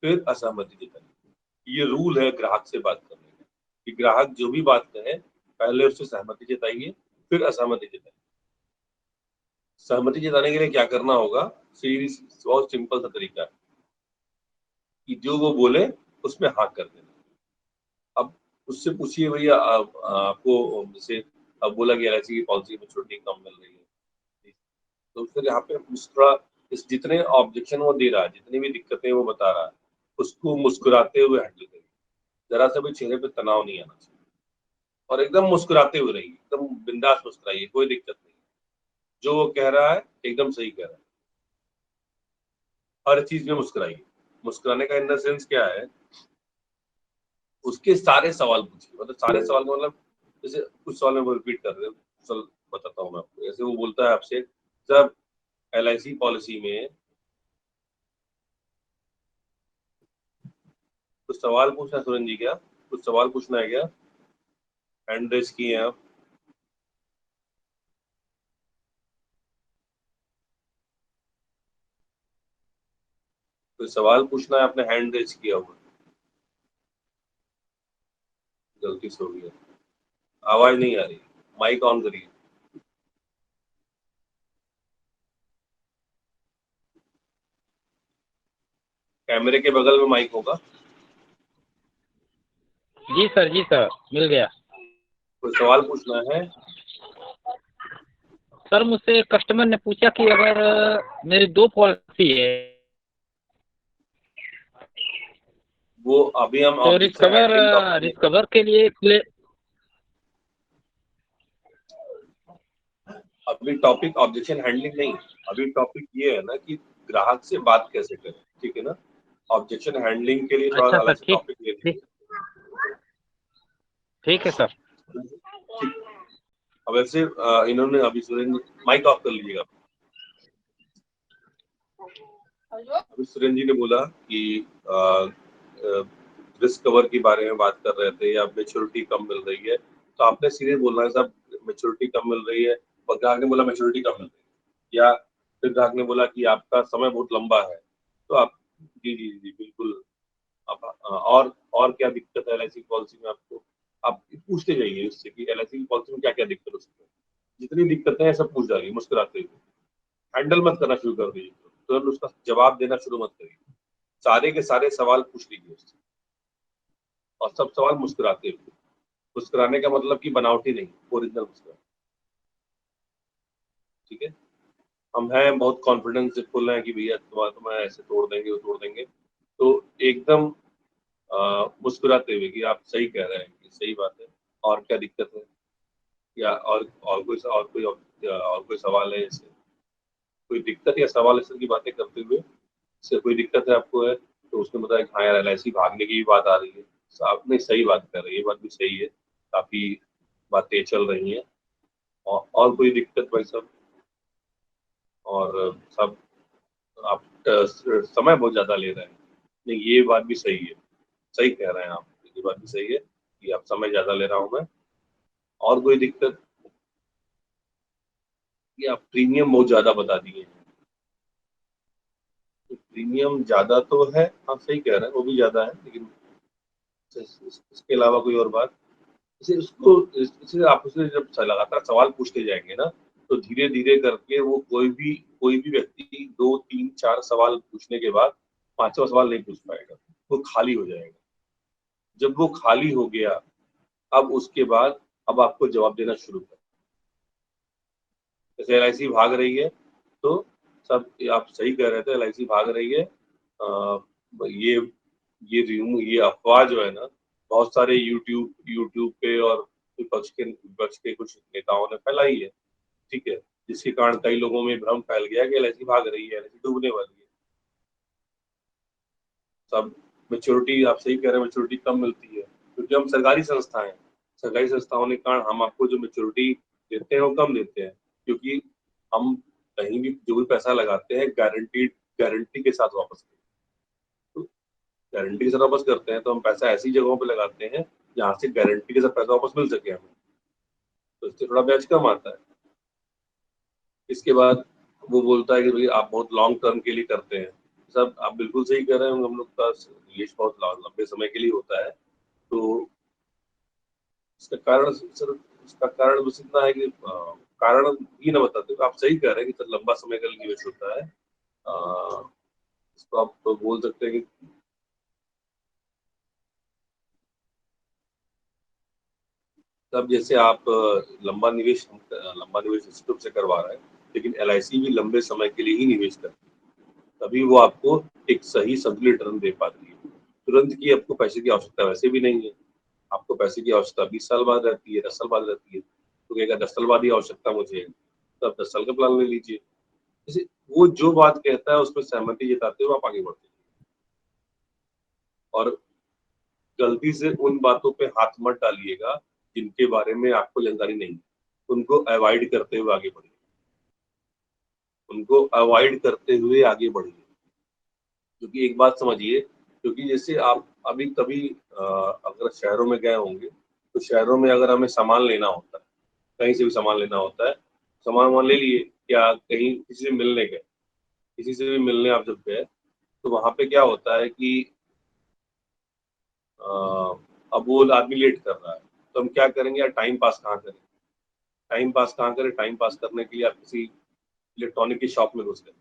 फिर असहमति जताइए। ये रूल है ग्राहक से बात करने का, कि ग्राहक जो भी बात कहे पहले उससे सहमति जताइए फिर असहमति जताइए। सहमति जताने के लिए क्या करना होगा? सीरीज बहुत सिंपल सा तरीका है कि जो वो बोले उसमें हाँ कर देना। अब उससे पूछिए भैया आपको जैसे अब बोला गया एलआईसी की पॉलिसी में छुट्टी कम मिल रही है, तो फिर यहाँ पे मुस्कुरा, इस जितने ऑब्जेक्शन वो दे रहा है, जितनी भी दिक्कतें वो बता रहा है, उसको मुस्कुराते हुए हैंडल करिए। जरा सा भी चेहरे पे तनाव नहीं आना चाहिए, और एकदम मुस्कुराते हुए रहिए, एकदम बिंदास मुस्कुराइए, कोई दिक्कत नहीं। जो वो कह रहा है एकदम सही कह रहा है, हर चीज में मुस्कुराइए। मुस्कुराने का इन द सेंस क्या है, उसके सारे सवाल पूछिए, मतलब सारे सवाल का मतलब, जैसे कुछ सवाल में वो रिपीट कर रहे हो, चल बताता हूँ मैं आपको। ऐसे वो बोलता है आपसे, सर LIC पॉलिसी में कुछ सवाल पूछना है सुरेंद्र जी? क्या कुछ सवाल पूछना है क्या? हैंड रेज किए हैं आप? कोई सवाल पूछना है? आपने हैंड रेज किया हुआ, गलती से हो गया। आवाज नहीं आ रही, माइक ऑन करिए। कैमरे के बगल में माइक होगा। जी सर मिल गया। कोई सवाल पूछना है? सर मुझसे कस्टमर ने पूछा कि अगर मेरी 2 पॉलिसी है वो अभी हम तो ऑब्जेक्शन हैंडलिंग टॉपिक में, रिकवर के लिए अभी टॉपिक ऑब्जेक्शन हैंडलिंग नहीं, अभी टॉपिक ये है ना कि ग्राहक से बात कैसे करें, ठीक है ना? ऑब्जेक्शन हैंडलिंग के लिए थोड़ा अच्छा सा सर, अलग से टॉपिक ले लीजिए। ठीक है सर। ठीक। अब ऐसे इन्होंने अभी सुरेंद्र, माइक ऑफ कर लीजिएगा। अभी सुरेंद्र जी ने बोला कि रिस्क कवर के बारे में बात कर रहे थे या मेच्योरिटी कम मिल रही है, तो आपने सीधे बोलना है साहब मेच्योरिटी कम मिल रही है, और ग्राहक ने बोला मेच्योरिटी कम मिल रही है, या फिर ग्राहक ने बोला कि आपका समय बहुत लंबा है, तो आप जी जी जी बिल्कुल आप और क्या दिक्कत है LIC पॉलिसी में आपको, आप पूछते जाइए उससे कि LIC की पॉलिसी में क्या क्या दिक्कत हो सकती है। जितनी दिक्कतें हैं सब पूछ डालिए मुस्कुराते हुए, हैंडल मत करना शुरू कर दीजिए, तुरंत उसका जवाब देना शुरू मत करिए, सारे के सारे सवाल पूछ लीजिए उससे, और सब सवाल मुस्कुराते हुए। मुस्कुराने का मतलब कि बनावटी नहीं, ओरिजिनल मुस्कुराना, ठीक है? हम हैं बहुत कॉन्फिडेंस से फुल हैं कि भैया तुम्हें ऐसे तोड़ देंगे वो तोड़ देंगे, तो एकदम मुस्कुराते हुए कि आप सही कह रहे हैं, कि सही बात है, और क्या दिक्कत है, या और कोई सवाल है, इससे कोई दिक्कत या सवाल इस तरह की बातें करते हुए, इससे कोई दिक्कत है आपको है, तो उसने बताया कि हाँ यार LIC भागने की भी बात आ रही है, आपने सही बात कर रही है, ये बात भी सही है, काफी बातें चल रही हैं, और कोई दिक्कत भाई साहब? और सब आप समय बहुत ज्यादा ले रहे हैं, नहीं ये बात भी सही है, सही कह रहे हैं आप, ये बात भी सही है कि आप समय ज्यादा ले रहा हूँ मैं, और कोई दिक्कत? कि आप प्रीमियम बहुत ज्यादा बता दिए हैं, तो प्रीमियम ज्यादा तो है, हाँ सही कह रहे हैं वो भी ज्यादा है, लेकिन इसके अलावा कोई और बात? इसे आप उसे जब लगातार सवाल पूछते जाएंगे ना, तो धीरे धीरे करके वो कोई भी व्यक्ति 2 3 4 सवाल पूछने के बाद 5वां सवाल नहीं पूछ पाएगा, वो खाली हो जाएगा। जब वो खाली हो गया, अब उसके बाद अब आपको जवाब देना शुरू कर, जैसे LIC भाग रही है, तो सब आप सही कह रहे थे, LIC भाग रही है, ये ये अफवाह जो है ना, बहुत सारे यूट्यूब पे और विपक्ष के कुछ नेताओं ने फैलाई है, ठीक है, जिसके कारण कई लोगों में भ्रम फैल गया कि LIC भाग रही है, LIC डूबने वाली है। सब मेच्योरिटी आप सही कह रहे हैं, मेच्योरिटी कम मिलती है क्योंकि हम सरकारी संस्था हैं, सरकारी संस्थाओं के कारण हम आपको जो मेच्योरिटी देते हैं वो कम देते हैं, क्योंकि हम कहीं भी जो भी पैसा लगाते हैं गारंटी के साथ वापस करते हैं, तो गारंटी के साथ वापस करते हैं, तो हम पैसा ऐसी जगहों पे लगाते हैं जहाँ से गारंटी के साथ पैसा वापस मिल सके हमें, तो इससे थोड़ा ब्याज कम आता है। इसके बाद वो बोलता है कि भाई आप बहुत लॉन्ग टर्म के लिए करते हैं, सब आप बिल्कुल सही कह रहे हैं, हम लोग का निवेश बहुत लंबे समय के लिए होता है, तो इसका कारण सर, इसका कारण बस इतना है कि कारण ही ना बताते हो, आप सही कह रहे हैं कि सर लंबा समय का निवेश होता है, इसको आप तो बोल सकते हैं कि तब जैसे आप लंबा निवेश इंस्टीट्यूट से करवा रहे हैं, लेकिन LIC भी लंबे समय के लिए ही निवेश करती है, तभी वो आपको एक सही संतुलित रिटर्न दे पाती है। तुरंत की आपको पैसे की आवश्यकता वैसे भी नहीं है, आपको पैसे की आवश्यकता 20 साल बाद रहती है, 10 साल बाद रहती है, तो कहेगा 10 साल बाद ही आवश्यकता मुझे है, तो आप 10 साल का प्लान ले लीजिए। जैसे वो जो बात कहता है उसमें सहमति जताते हुए आप आगे बढ़ते हैं, और गलती से उन बातों पे हाथ मत डालिएगा जिनके बारे में आपको जानकारी नहीं है, उनको अवॉइड करते हुए आगे बढ़िए, उनको अवॉइड करते हुए आगे बढ़िए। क्योंकि एक बात समझिए, क्योंकि जैसे आप अभी कभी अगर शहरों में गए होंगे, तो शहरों में अगर हमें सामान लेना होता है, कहीं से भी सामान लेना होता है, सामान वामान ले लिए, या कहीं किसी से मिलने गए, किसी से भी मिलने आप जब गए, तो वहां पे क्या होता है कि अ, अब वो आदमी लेट कर रहा है, तो हम क्या करेंगे यार, टाइम पास कहाँ करें? टाइम पास कहाँ करें? टाइम पास करने के लिए आप किसी इलेक्ट्रॉनिक की शॉप में घुस गए,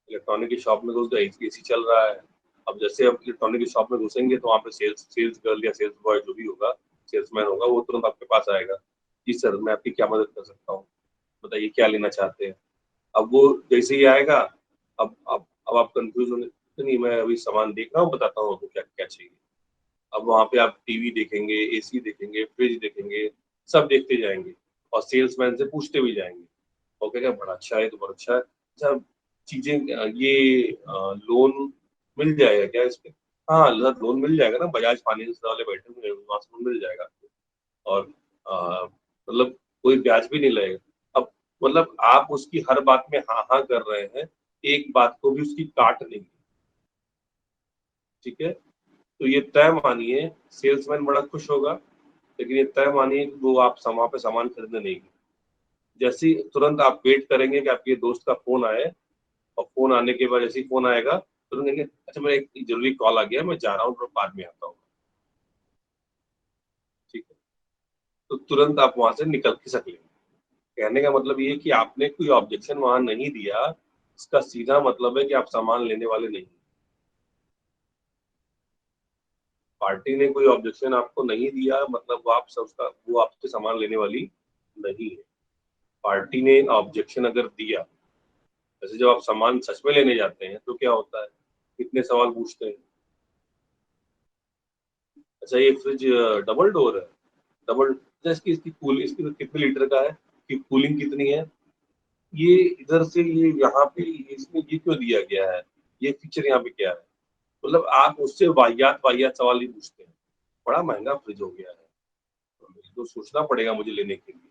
इलेक्ट्रॉनिक की शॉप में घुस गए, एसी चल रहा है। अब जैसे आप इलेक्ट्रॉनिक की शॉप में घुसेंगे, तो वहाँ पे सेल्स गर्ल या सेल्स बॉय जो भी होगा, सेल्समैन होगा, वो तुरंत आपके पास आएगा, जी सर मैं आपकी क्या मदद कर सकता हूँ, बताइए क्या लेना चाहते हैं। अब वो जैसे ही आएगा, अब आप कंफ्यूज होने, नहीं मैं अभी सामान देख रहा हूँ, बताता हूँ आपको क्या क्या चाहिए। अब वहाँ पे आप टीवी देखेंगे, एसी देखेंगे, फ्रिज देखेंगे, सब देखते जाएंगे, और सेल्समैन से पूछते भी जाएंगे, और कहेगा बड़ा अच्छा है, तो बड़ा अच्छा है, अच्छा चीजें ये लोन मिल जाएगा क्या इस पे? हाँ लोन मिल जाएगा ना, बजाज फाइनेंस वाले बैठे हुए हैं, वहाँ से लोन मिल जाएगा आपको। और मतलब कोई ब्याज भी नहीं लगेगा। अब मतलब आप उसकी हर बात में हाँ हाँ कर रहे हैं, एक बात को भी उसकी काट नहीं, ठीक है? तो ये तय मानिए सेल्समैन बड़ा खुश होगा, लेकिन ये तय मानिए कि वो आप वहाँ पे सामान खरीदने नहीं गए। जैसे ही तुरंत आप वेट करेंगे कि आपके दोस्त का फोन आए, और फोन आने के बाद जैसे ही फोन आएगा, तुरंत कहेंगे अच्छा मेरा एक जरूरी कॉल आ गया, मैं जा रहा हूँ, तो बाद में आता हूँ, ठीक है? तो तुरंत आप वहां से निकल खिसक लेंगे। कहने का मतलब ये है कि आपने कोई ऑब्जेक्शन वहां नहीं दिया, इसका सीधा मतलब है कि आप सामान लेने वाले नहीं। पार्टी ने कोई ऑब्जेक्शन आपको नहीं दिया, मतलब वो आपसे सामान लेने वाली नहीं है। पार्टी ने ऑब्जेक्शन अगर दिया, जैसे जब आप सामान सच में लेने जाते हैं, तो क्या होता है, कितने सवाल पूछते हैं, अच्छा ये फ्रिज डबल डोर है, डबल, अच्छा इसकी कितने लीटर का है, कि कूलिंग कितनी है, ये इधर से ये यहाँ पे इसमें ये क्यों दिया गया है, ये फीचर यहाँ पे क्या है। मतलब आप उससे वाहियात वाहियात सवाल ही पूछते हैं, बड़ा महंगा फ्रिज हो गया है, तो सोचना पड़ेगा मुझे लेने के लिए।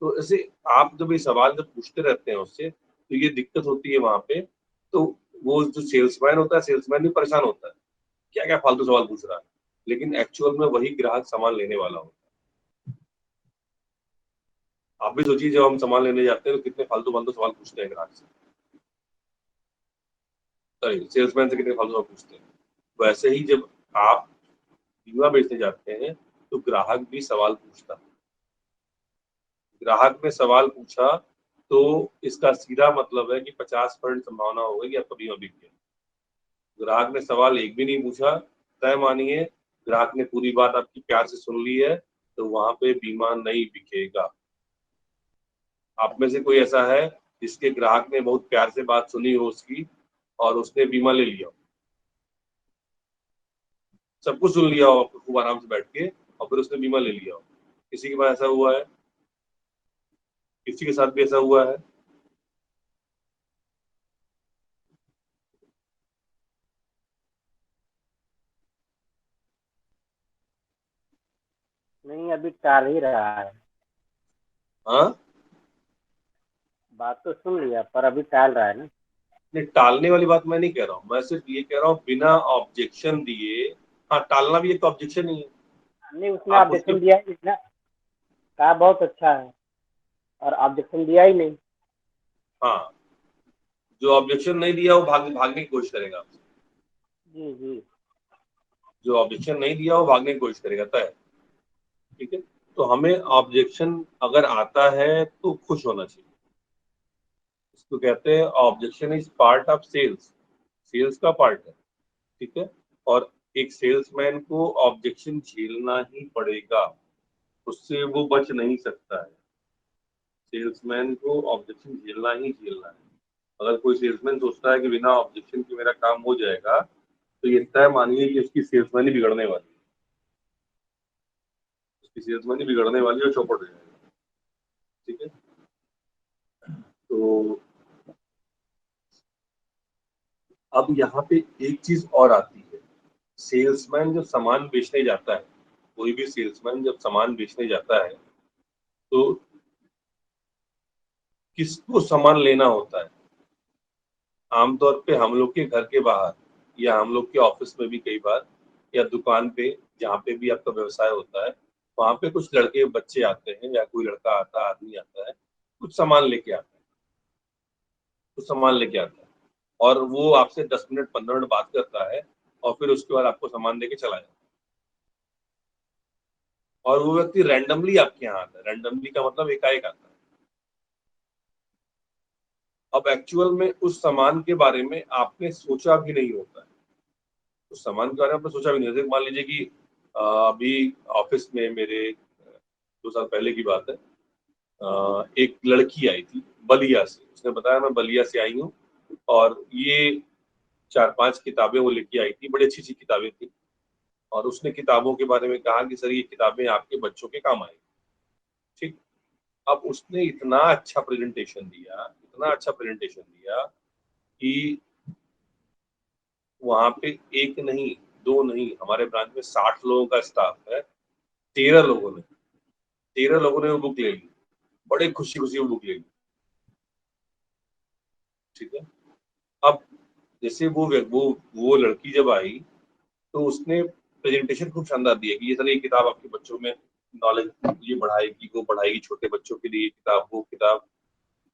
तो ऐसे आप जब ये सवाल जब पूछते रहते हैं उससे, तो ये दिक्कत होती है वहां पे। तो वो जो सेल्समैन होता है, सेल्समैन भी परेशान होता है, क्या क्या फालतू सवाल पूछ रहा है, लेकिन एक्चुअल में वही ग्राहक सामान लेने वाला होता है। आप भी सोचिए, जब हम सामान लेने जाते हैं तो कितने फालतू फालतू सवाल पूछते हैं ग्राहक से, सॉरी सेल्समैन से कितने फालतू सवाल पूछते हैं। वैसे ही जब आप बीमा बेचने जाते हैं, तो ग्राहक भी सवाल पूछता है। ग्राहक ने सवाल पूछा, तो इसका सीधा मतलब है कि 50% संभावना होगी कि आपका बीमा बिक गया। ग्राहक ने सवाल एक भी नहीं पूछा, तय मानिए ग्राहक ने पूरी बात आपकी प्यार से सुन ली है, तो वहां पे बीमा नहीं बिकेगा। आप में से कोई ऐसा है जिसके ग्राहक ने बहुत प्यार से बात सुनी हो उसकी, और उसने बीमा ले लिया, सब कुछ सुन लिया हो खूब आराम से बैठ के, और फिर उसने बीमा ले लिया हो? किसी के पास ऐसा हुआ है? किसी के साथ भी ऐसा हुआ है? नहीं, अभी टाल ही रहा है। हाँ, बात तो सुन लिया, पर अभी टाल रहा है ना। नहीं टालने वाली बात मैं नहीं कह रहा हूँ, मैं सिर्फ ये कह रहा हूँ बिना ऑब्जेक्शन दिए। हाँ, टालना भी एक ऑब्जेक्शन ही है। नहीं, उसने आप उसके, ऑब्जेक्शन दिया ही नहीं ना। कहा बहुत अच्छा है, और ऑब्जेक्शन दिया ही नहीं। हाँ, जो ऑब्जेक्शन नहीं दिया वो भागने की कोशिश करेगा आपसे। जी जी। जो ऑब्जेक्शन नहीं दिया वो भागने की कोशिश करेगा, तय, ठीक है? तो हमें ऑब्जेक्शन अगर आता है तो खुश होना चाहिए। इसको कहते हैं objection is part of sales, sales का पार्ट है, ठीक है? और एक सेल्समैन को ऑब्जेक्शन झेलना ही पड़ेगा, उससे वो बच नहीं सकता है। सेल्समैन को ऑब्जेक्शन झेलना ही झेलना है। अगर कोई सेल्समैन सोचता है कि बिना ऑब्जेक्शन के मेरा काम हो जाएगा, तो ये तय मानिए कि उसकी सेल्समैन ही बिगड़ने वाली है, उसकी सेल्समैन ही बिगड़ने वाली है और चौपट हो जाएगा, ठीक है? तो अब यहाँ पे एक चीज और आती है, सेल्समैन जब सामान बेचने जाता है, कोई भी सेल्समैन जब सामान बेचने जाता है, तो किसको सामान लेना होता है? आमतौर पे हम लोग के घर के बाहर या हम लोग के ऑफिस में भी कई बार, या दुकान पे जहाँ पे भी आपका व्यवसाय होता है, वहाँ पे कुछ लड़के बच्चे आते हैं या कोई लड़का आता है, आदमी आता है, कुछ सामान लेके आता है, कुछ सामान लेके आता है, और वो आपसे 10 मिनट 15 मिनट बात करता है और फिर उसके बाद आपको सामान देके चला जाता है। और वो व्यक्ति रैंडमली आपके यहाँ आता है। रैंडमली का मतलब एकाएक आता है। अब एक्चुअल में उस सामान के बारे में आपने सोचा भी नहीं होता है। उस सामान के बारे में आपने सोचा भी नहीं। जैसे मान लीजिए कि अभी ऑफिस में मेरे 2 साल पहले की बात है, एक लड़की आई थी बलिया से। उसने बताया मैं बलिया से आई हूँ, और ये 4-5 किताबें वो लेके आई थी, बड़ी अच्छी अच्छी किताबें थी। और उसने किताबों के बारे में कहा कि सर ये किताबें आपके बच्चों के काम आएगी। ठीक। अब उसने इतना अच्छा प्रेजेंटेशन दिया, इतना अच्छा प्रेजेंटेशन दिया कि वहां पे एक नहीं, दो नहीं, हमारे ब्रांच में 60 लोगों का स्टाफ है। 13 लोगों ने 13 लोगों ने वो बुक ले ली, बड़े खुशी खुशी वो बुक ले ली। ठीक है। अब जैसे वो लड़की जब आई तो उसने प्रेजेंटेशन खूब शानदार दिया कि ये सर ये किताब आपके बच्चों में नॉलेज ये बढ़ाएगी, वो बढ़ाएगी, छोटे बच्चों के लिए किताब, वो किताब।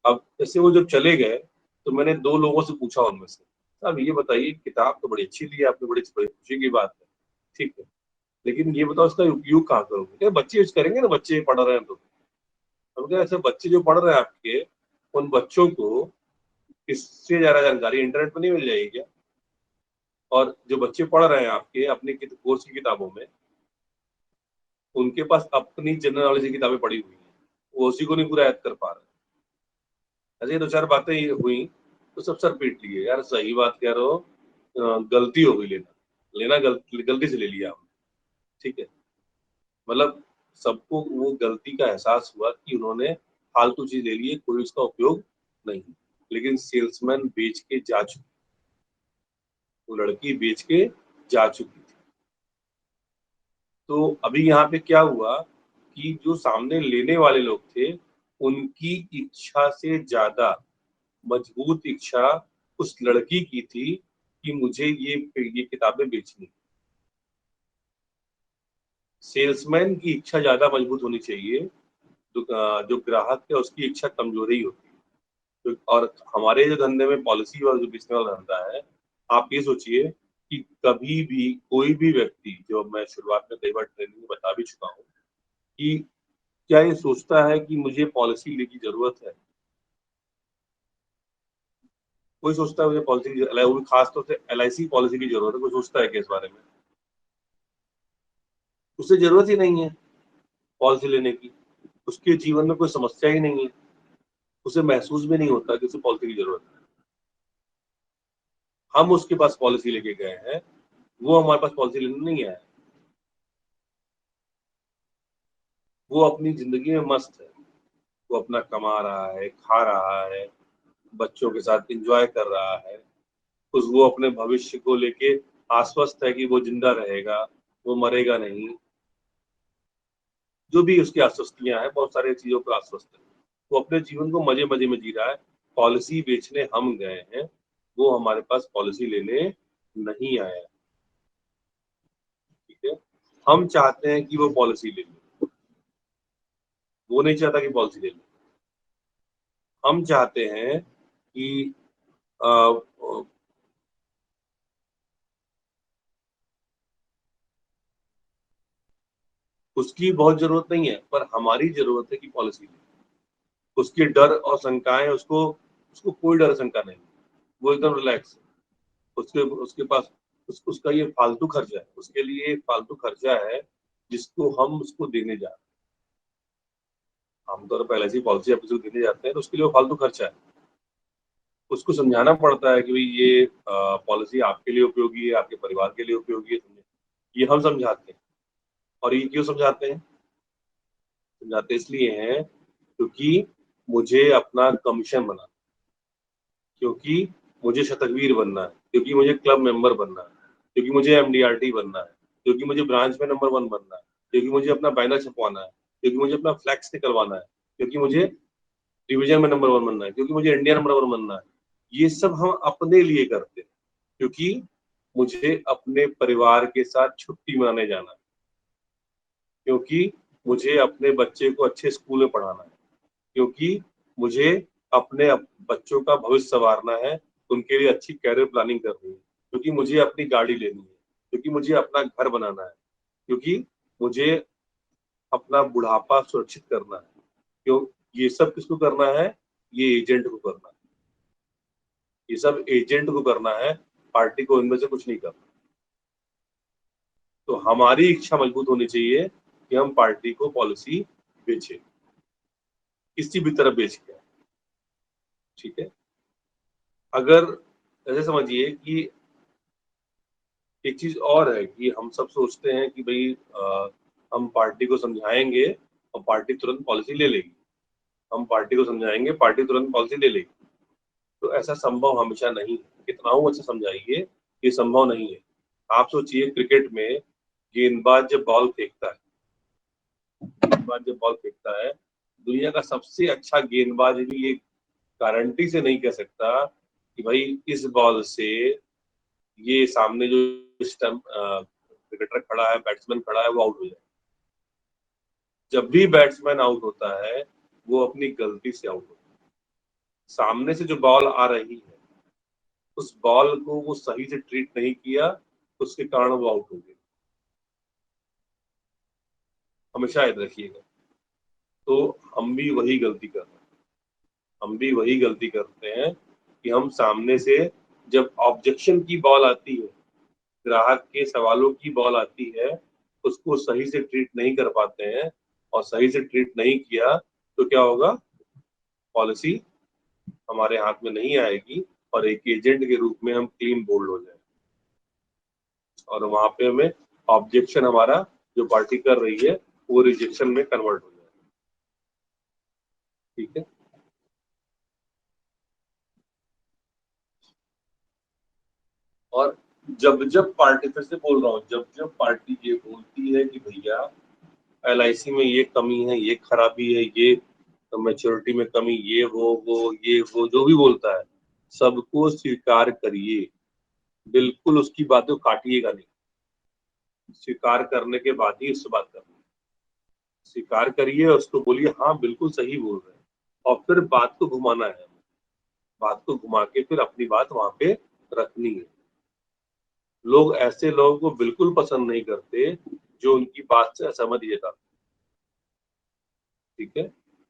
अब जैसे वो जब चले गए तो मैंने 2 लोगों से पूछा उनमें से, साहब ये बताइए किताब तो बड़ी अच्छी दी है आपने, बड़ी बड़ी खुशी की बात है, ठीक है, लेकिन ये बताओ इसका उपयोग कहाँ करोगे? क्या बच्चे यूज करेंगे ना, बच्चे पढ़ रहे हैं तो। हम क्या ऐसे बच्चे जो पढ़ रहे हैं आपके, उन बच्चों को इससे ज्यादा जानकारी इंटरनेट पर नहीं मिल जाएगी क्या? और जो बच्चे पढ़ रहे हैं आपके अपने कोर्स की किताबों में, उनके पास अपनी जनरल नॉलेज की किताबें पढ़ी हुई हैं, वो उसी को नहीं पूरा याद कर पा रहे। ऐसे 2-4 बातें ये हुई तो सब सर पीट लिए, यार सही बात कह रहे हो, गलती हो गई, लेना लेना गलती से ले लिया हमने। ठीक है। मतलब सबको वो गलती का एहसास हुआ कि उन्होंने फालतू चीज ले ली है, कोई उसका उपयोग नहीं। लेकिन सेल्समैन बेच के जा चुकी, वो लड़की बेच के जा चुकी थी। तो अभी यहाँ पे क्या हुआ कि जो सामने लेने वाले लोग थे, उनकी इच्छा से ज्यादा मजबूत इच्छा उस लड़की की थी कि मुझे ये किताबें बेचनी। सेल्समैन की इच्छा ज्यादा मजबूत होनी चाहिए, जो ग्राहक है उसकी इच्छा कमजोर ही होती है। और हमारे जो धंधे में पॉलिसी और जो बिजनेस वाला धंधा है, आप ये सोचिए कि कभी भी कोई भी व्यक्ति, जो मैं शुरुआत में कई बार ट्रेनिंग में बता भी चुका हूँ, कि क्या ये सोचता है कि मुझे पॉलिसी लेने की जरूरत है? कोई सोचता है मुझे पॉलिसी की, वो भी खास तौर से LIC पॉलिसी की जरूरत है? कोई सोचता है कि इस बारे में? उसे जरूरत ही नहीं है पॉलिसी लेने की, उसके जीवन में कोई समस्या ही नहीं है, उसे महसूस भी नहीं होता कि उसे पॉलिसी की जरूरत है। हम उसके पास पॉलिसी लेके गए हैं, वो हमारे पास पॉलिसी लेने नहीं आया। वो अपनी जिंदगी में मस्त है, वो अपना कमा रहा है, खा रहा है, बच्चों के साथ एंजॉय कर रहा है, वो अपने भविष्य को लेके आश्वस्त है कि वो जिंदा रहेगा, वो मरेगा नहीं। जो भी उसकी आश्वस्तियां हैं, बहुत सारी चीजों पर आश्वस्त है। वो अपने जीवन को मजे मजे में जी रहा है। पॉलिसी बेचने हम गए हैं, वो हमारे पास पॉलिसी लेने नहीं आया। ठीक है। हम चाहते हैं कि वो पॉलिसी ले ले, वो नहीं चाहता कि पॉलिसी ले ले। हम चाहते हैं कि आ, उसकी बहुत जरूरत नहीं है, पर हमारी जरूरत है कि पॉलिसी ले। उसके डर और शंकाएं, उसको उसको कोई डर शंका नहीं, वो एकदम रिलैक्स है। उसके उसके पास उसका ये फालतू खर्चा है, उसके लिए एक फालतू खर्चा है जिसको हम उसको देने जा रहे हैं। आमतौर पर LIC पॉलिसी आप किसी को देने जाते हैं तो उसके लिए वो फालतू खर्चा है। उसको समझाना पड़ता है कि भाई ये पॉलिसी आपके लिए उपयोगी है, आपके परिवार के लिए उपयोगी है, ये हम समझाते हैं। और ये क्यों समझाते हैं? समझाते इसलिए हैं क्योंकि मुझे अपना कमीशन बना, क्योंकि मुझे शतकवीर बनना है, क्योंकि मुझे क्लब मेंबर बनना है, क्योंकि मुझे MDRT बनना है, क्योंकि मुझे ब्रांच में नंबर 1 बनना है, क्योंकि मुझे अपना बैनर छपवाना है, क्योंकि मुझे अपना फ्लैक्स निकलवाना है, क्योंकि मुझे डिवीजन में नंबर 1 बनना है, क्योंकि मुझे इंडिया नंबर 1 बनना है। ये सब हम अपने लिए करते हैं, क्योंकि मुझे अपने परिवार के साथ छुट्टी मनाने जाना है, क्योंकि मुझे अपने बच्चे को अच्छे स्कूल में पढ़ाना है, क्योंकि मुझे अपने बच्चों का भविष्य संवारना है, उनके लिए अच्छी कैरियर प्लानिंग करनी है, क्योंकि मुझे अपनी गाड़ी लेनी है, क्योंकि मुझे अपना घर बनाना है, क्योंकि मुझे अपना बुढ़ापा सुरक्षित करना है। क्यों? ये सब किसको करना है? ये एजेंट को करना है। ये सब एजेंट को करना है, पार्टी को इनमें से कुछ नहीं करना। तो हमारी इच्छा मजबूत होनी चाहिए कि हम पार्टी को पॉलिसी बेचें, किसी भी तरह बेच के। ठीक है? अगर ऐसे समझिए कि एक चीज और है कि हम सब सोचते हैं कि भाई हम पार्टी को समझाएंगे और पार्टी तुरंत पॉलिसी ले लेगी। हम पार्टी को समझाएंगे, पार्टी तुरंत पॉलिसी ले लेगी। तो ऐसा संभव हमेशा नहीं है। कितना हूं अच्छा समझाइए, ये संभव नहीं है। आप सोचिए क्रिकेट में गेंदबाज जब बॉल फेंकता है, गेंदबाज जब बॉल फेंकता है, दुनिया का सबसे अच्छा गेंदबाज भी ये गारंटी से नहीं कह सकता कि भाई इस बॉल से ये सामने जो स्टंप क्रिकेटर खड़ा है, बैट्समैन खड़ा है, वो आउट हो जाए। जब भी बैट्समैन आउट होता है, वो अपनी गलती से आउट होता है। सामने से जो बॉल आ रही है, उस बॉल को वो सही से ट्रीट नहीं किया, उसके कारण वो आउट हो गया। हमेशा याद रखिएगा। तो हम भी वही गलती कर रहे हैं। हम भी वही गलती करते हैं कि हम सामने से जब ऑब्जेक्शन की बॉल आती है, ग्राहक के सवालों की बॉल आती है, उसको सही से ट्रीट नहीं कर पाते हैं, और सही से ट्रीट नहीं किया तो क्या होगा? पॉलिसी हमारे हाथ में नहीं आएगी और एक एजेंट के रूप में हम क्लीन बोल्ड हो जाए, और वहां पे हमें ऑब्जेक्शन हमारा जो पार्टी कर रही है वो रिजेक्शन में कन्वर्ट हो जाए। ठीक है? और जब जब पार्टी, फिर से बोल रहा हूँ, जब जब पार्टी ये बोलती है कि भैया एलआईसी में ये कमी है, ये खराबी है, ये मैच्योरिटी में कमी, ये वो जो भी बोलता है, सबको स्वीकार करिए। बिल्कुल उसकी बात को काटिएगा नहीं। स्वीकार करने के बाद ही उससे बात करनी है। स्वीकार करिए, उसको बोलिए हाँ बिल्कुल सही बोल रहे हैं, और फिर बात को घुमाना है। बात को घुमा के फिर अपनी बात वहां पे रखनी है। लोग ऐसे लोगों को बिल्कुल पसंद नहीं करते जो उनकी बात से असहमत ही जताते। ठीक है?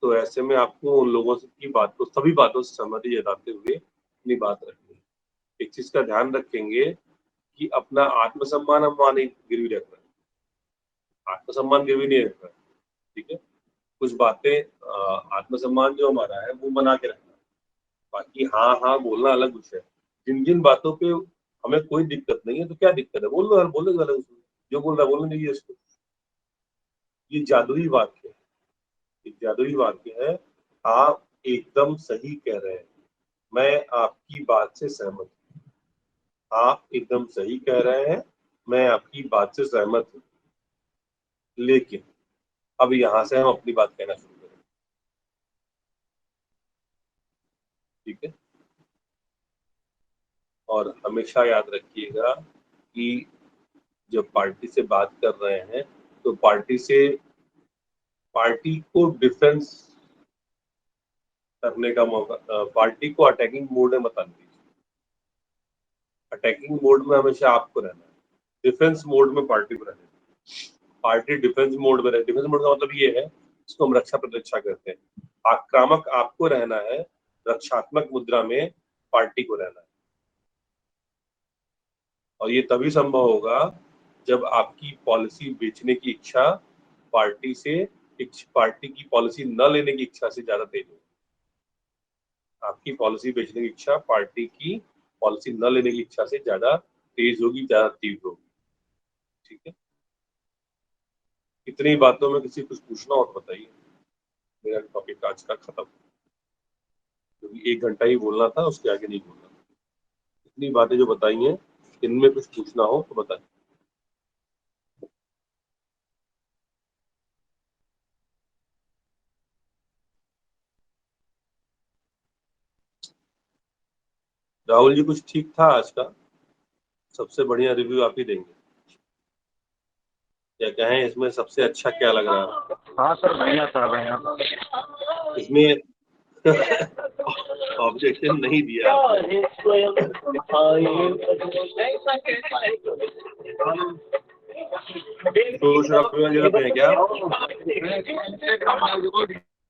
तो ऐसे में आपको उन लोगों से की बात को, सभी बातों से सहमति जताते हुए अपनी बात रखनी है। एक चीज का ध्यान रखेंगे कि अपना आत्मसम्मान हम वहां नहीं गिरवी रख रहे हैं। आत्मसम्मान गिरवी नहीं रख रहे हैं। ठीक है? कुछ बातें आत्मसम्मान जो हमारा है वो बना के रखना है। बाकी हाँ हाँ बोलना अलग विषय है। जिन जिन बातों पे हमें कोई दिक्कत नहीं है, तो क्या दिक्कत है? बोल लो, बोले अलग उसमें। जो बोल रहा है बोलने दीजिए उसको। ये जादुई वाक्य है। ये जादुई वाक्य है। आप एकदम सही कह रहे हैं, मैं आपकी बात से सहमत हूँ। आप एकदम सही कह रहे हैं, मैं आपकी बात से सहमत हूँ, लेकिन अब यहां से हम अपनी बात कहना शुरू करें। ठीक है? और हमेशा याद रखिएगा कि जब पार्टी से बात कर रहे हैं, तो पार्टी को डिफेंस करने का मौका, पार्टी को अटैकिंग मोड में मत आने दीजिए। अटैकिंग मोड में हमेशा आपको रहना है, डिफेंस मोड में पार्टी को रहना है। पार्टी डिफेंस मोड में रहे। डिफेंस मोड का मतलब ये है, इसको हम रक्षा प्रतिरक्षा करते हैं। आक्रामक आपको रहना है, रक्षात्मक मुद्रा में पार्टी को रहना है। और ये तभी संभव होगा जब आपकी पॉलिसी बेचने की इच्छा पार्टी से, पार्टी की पॉलिसी न लेने की इच्छा से ज्यादा तेज होगी। आपकी पॉलिसी बेचने की इच्छा पार्टी की पॉलिसी न लेने की इच्छा से ज्यादा तेज होगी, ज्यादा तीव्र होगी। ठीक है? इतनी बातों में किसी कुछ पूछना हो तो बताइए। मेरा टॉपिक आज का खत्म, क्योंकि 1 घंटा ही बोलना था, उसके आगे नहीं बोलना था। इतनी बातें जो बताई हैं, इनमें कुछ पूछना हो तो बताइए। राहुल जी कुछ ठीक था आज का? सबसे बढ़िया रिव्यू आप ही देंगे, क्या कहें इसमें सबसे अच्छा क्या लग रहा है हाँ सर, बढ़िया था, बढ़िया। इसमें? ऑब्जेक्शन नहीं दिया आपने। तो शराब पीने वाली जगह पे है क्या आप?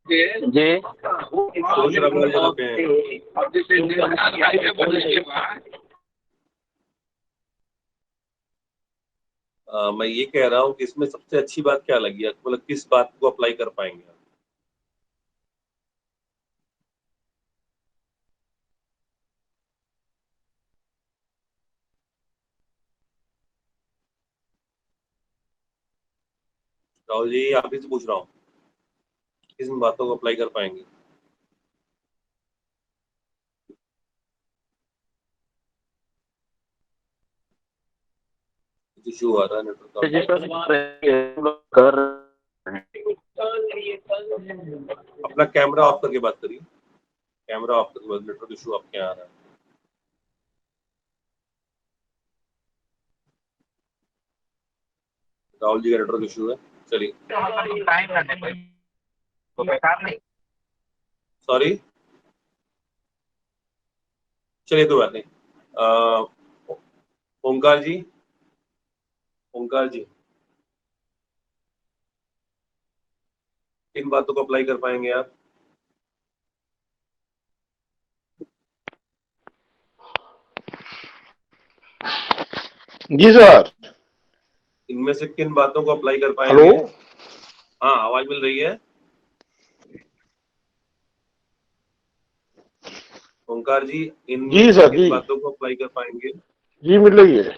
जी। तो शराब पीने वाली जगह पे है। मैं ये कह रहा हूँ कि इसमें सबसे अच्छी बात क्या लगी आपको, मतलब किस बात को अप्लाई कर पाएंगे आप? राहुल जी आप ही से पूछ रहा हूँ, किस बातों को अप्लाई कर पाएंगे? कुछ इशू आ रहा है नेटवर्क कर का? अपना कैमरा ऑफ करके बात करिए, कैमरा ऑफ करके बात, नेटवर्क इशू आपके यहाँ आ रहा है। राहुल जी का नेटवर्क इशू है, चलिए सॉरी, चलिए कोई बात नहीं। ओंकार जी, ओंकार जी किन बातों को अप्लाई कर पाएंगे आप? जी सर। इनमें से किन बातों को अप्लाई कर हेलो। पाएंगे? हाँ आवाज मिल रही है ओंकार जी, इनमें जी से सर किन जी। बातों को अप्लाई कर पाएंगे? जी मिल रही है।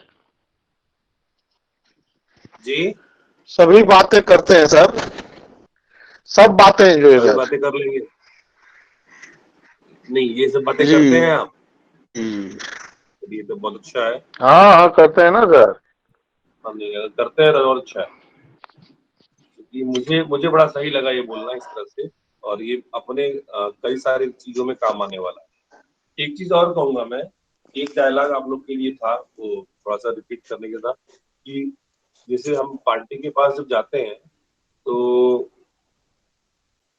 जी सभी बातें करते हैं सर, सब बातें जो है सभी सर। बातें कर लेंगे? नहीं ये सब बातें जी करते हैं आप? जी। ये तो बहुत अच्छा है। हाँ हाँ करते हैं ना सर। हम नहीं अगर करते हैं तो और अच्छा है, क्योंकि मुझे मुझे बड़ा सही लगा ये बोलना इस तरह से, और ये अपने कई सारी चीजों में काम आने वाला है। एक चीज और कहूंगा मैं, एक डायलॉग आप लोग के लिए था वो थोड़ा सा रिपीट करने के साथ, कि जैसे हम पार्टी के पास जब जाते हैं तो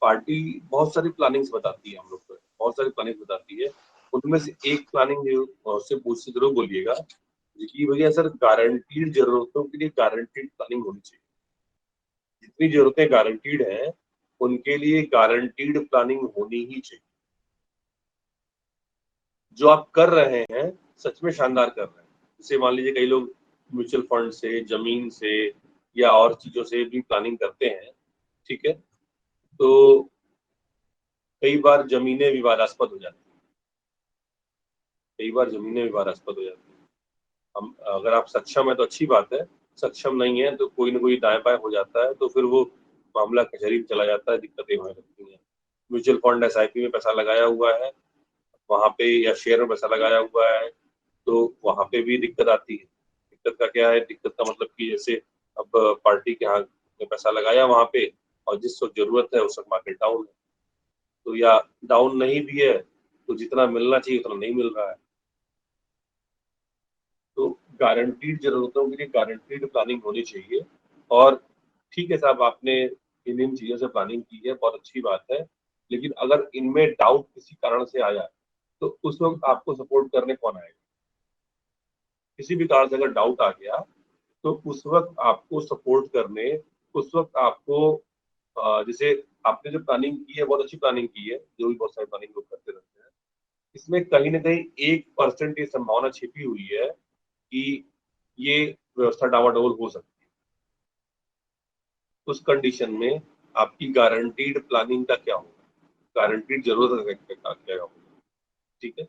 पार्टी बहुत सारी प्लानिंग्स बताती है हम लोग को, बहुत सारी प्लानिंग बताती है। उनमें से एक प्लानिंग जो उससे पूछ से जरूर बोलिएगा कि भैया सर गारंटीड जरूरतों के लिए गारंटीड प्लानिंग होनी चाहिए। जितनी जरूरतें गारंटीड हैं उनके लिए गारंटीड प्लानिंग होनी ही चाहिए। जो आप कर रहे हैं सच में शानदार कर रहे हैं। जैसे मान लीजिए कई लोग म्यूचुअल फंड से, जमीन से या और चीजों से भी प्लानिंग करते हैं, ठीक है, तो कई बार जमीनें विवादास्पद हो जाती हैं, कई बार जमीनें विवादास्पद हो जाती हैं। हम अगर आप सक्षम है तो अच्छी बात है, सक्षम नहीं है तो कोई ना कोई दाएं बाएं हो जाता है तो फिर वो मामला कचहरी में चला जाता है, दिक्कतें होने लगती हैं। म्यूचुअल फंड एसआईपी में पैसा लगाया हुआ है वहां पे, या शेयर में पैसा लगाया हुआ है, तो वहां पे भी दिक्कत आती है। दिक्कत का क्या है, दिक्कत का मतलब कि जैसे अब पार्टी के यहाँ में पैसा लगाया वहां पे, और जिस वक्त जरूरत है उस वक्त मार्केट डाउन है, तो या डाउन नहीं भी है तो जितना मिलना चाहिए उतना नहीं मिल रहा है। तो गारंटीड जरूरतों के लिए गारंटीड प्लानिंग होनी चाहिए। और ठीक है साहब, आपने इन इन चीजों से प्लानिंग की है, बहुत अच्छी बात है, लेकिन अगर इनमें डाउट किसी कारण से आया तो उस वक्त आपको सपोर्ट करने कौन आएगा? किसी भी कारण से अगर डाउट आ गया तो उस वक्त आपको सपोर्ट करने, उस वक्त आपको जैसे आपने जो प्लानिंग की है बहुत अच्छी प्लानिंग की है, जो भी बहुत सारी प्लानिंग लोग करते रहते हैं, इसमें कहीं ना कहीं 1% ये संभावना छिपी हुई है कि ये व्यवस्था डावाडोल हो सकती है। उस कंडीशन में आपकी गारंटीड प्लानिंग का क्या होगा, गारंटीड जरूरत का क्या होगा? ठीक है,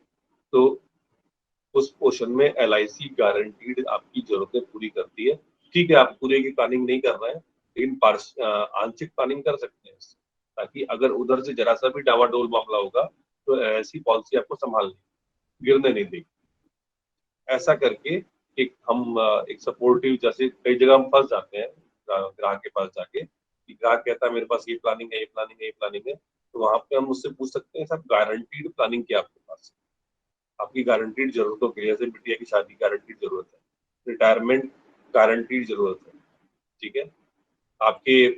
तो उस पोर्शन में एलआईसी गारंटीड आपकी जरूरतें पूरी करती है। ठीक है, आप पूरे की प्लानिंग नहीं कर रहे हैं लेकिन आंशिक प्लानिंग कर सकते हैं इससे, ताकि अगर उधर से जरा सा भी डावाडोल मामला होगा तो ऐसी पॉलिसी आपको संभाल लेगी, गिरने नहीं देगी। ऐसा करके एक हम एक सपोर्टिव, जैसे कई जगह हम फंस जाते हैं ग्राहक के पास जाके, कि ग्राहक कहता है मेरे पास ये प्लानिंग है, ये प्लानिंग है, ये प्लानिंग है, तो वहां पे हम उससे पूछ सकते हैं सर गारंटीड प्लानिंग क्या आपके पास है? आपकी गारंटीड जरूरतों के लिए, जैसे बिटिया की शादी गारंटीड जरूरत है, रिटायरमेंट गारंटीड जरूरत है, ठीक है, आपके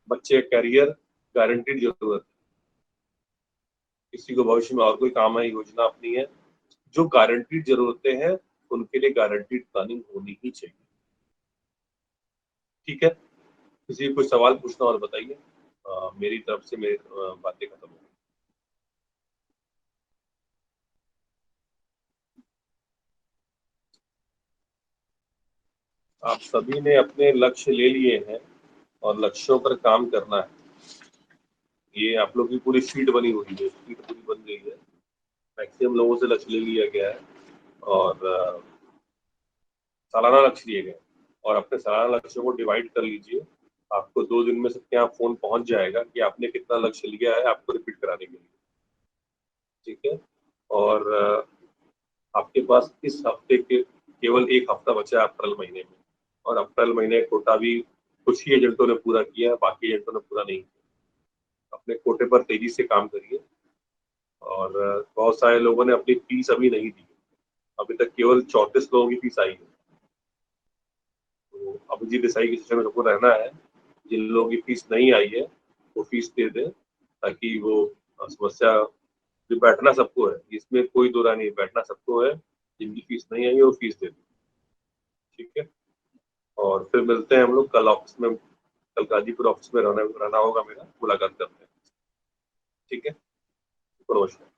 बच्चे करियर गारंटीड जरूरत है, किसी को भविष्य में और कोई काम है योजना अपनी है, जो गारंटीड जरूरतें हैं उनके लिए गारंटीड प्लानिंग होनी ही चाहिए। ठीक है, किसी को कोई सवाल पूछना और बताइए। मेरी तरफ से मेरी बातें खत्म हो गई। आप सभी ने अपने लक्ष्य ले लिए हैं और लक्ष्यों पर काम करना है। ये आप लोग की पूरी शीट बनी हुई है, शीट पूरी बन गई है, मैक्सिमम लोगों से लक्ष्य ले लिया गया है और सालाना लक्ष्य लिए गए, और अपने सालाना लक्ष्यों को डिवाइड कर लीजिए। आपको 2 दिन में सबके यहाँ फोन पहुंच जाएगा कि आपने कितना लक्ष्य लिया है, आपको रिपीट कराने के लिए। ठीक है, और आपके पास इस हफ्ते के केवल 1 हफ्ता बचा है अप्रैल महीने में, और अप्रैल महीने कोटा भी कुछ ही एजेंटों ने पूरा किया है, बाकी एजेंटों ने पूरा नहीं किया। अपने कोटे पर तेजी से काम करिए, और बहुत सारे लोगों ने अपनी फीस अभी नहीं दी, अभी तक केवल 34 लोगों की फीस आई है। तो अभिजीत देसाई के सिस्टम में सबको रहना है, जिन लोगों की फीस नहीं आई है वो फीस दे दें, ताकि वो समस्या, जो बैठना सबको है, इसमें कोई दो राय नहीं, बैठना सबको है, जिनकी फीस नहीं आई है वो फीस दे दें। ठीक है, और फिर मिलते हैं हम लोग कल ऑफिस में, कल गाजीपुर ऑफिस में रहना होगा मेरा, मुलाकात करते हैं। ठीक है, नमस्कार।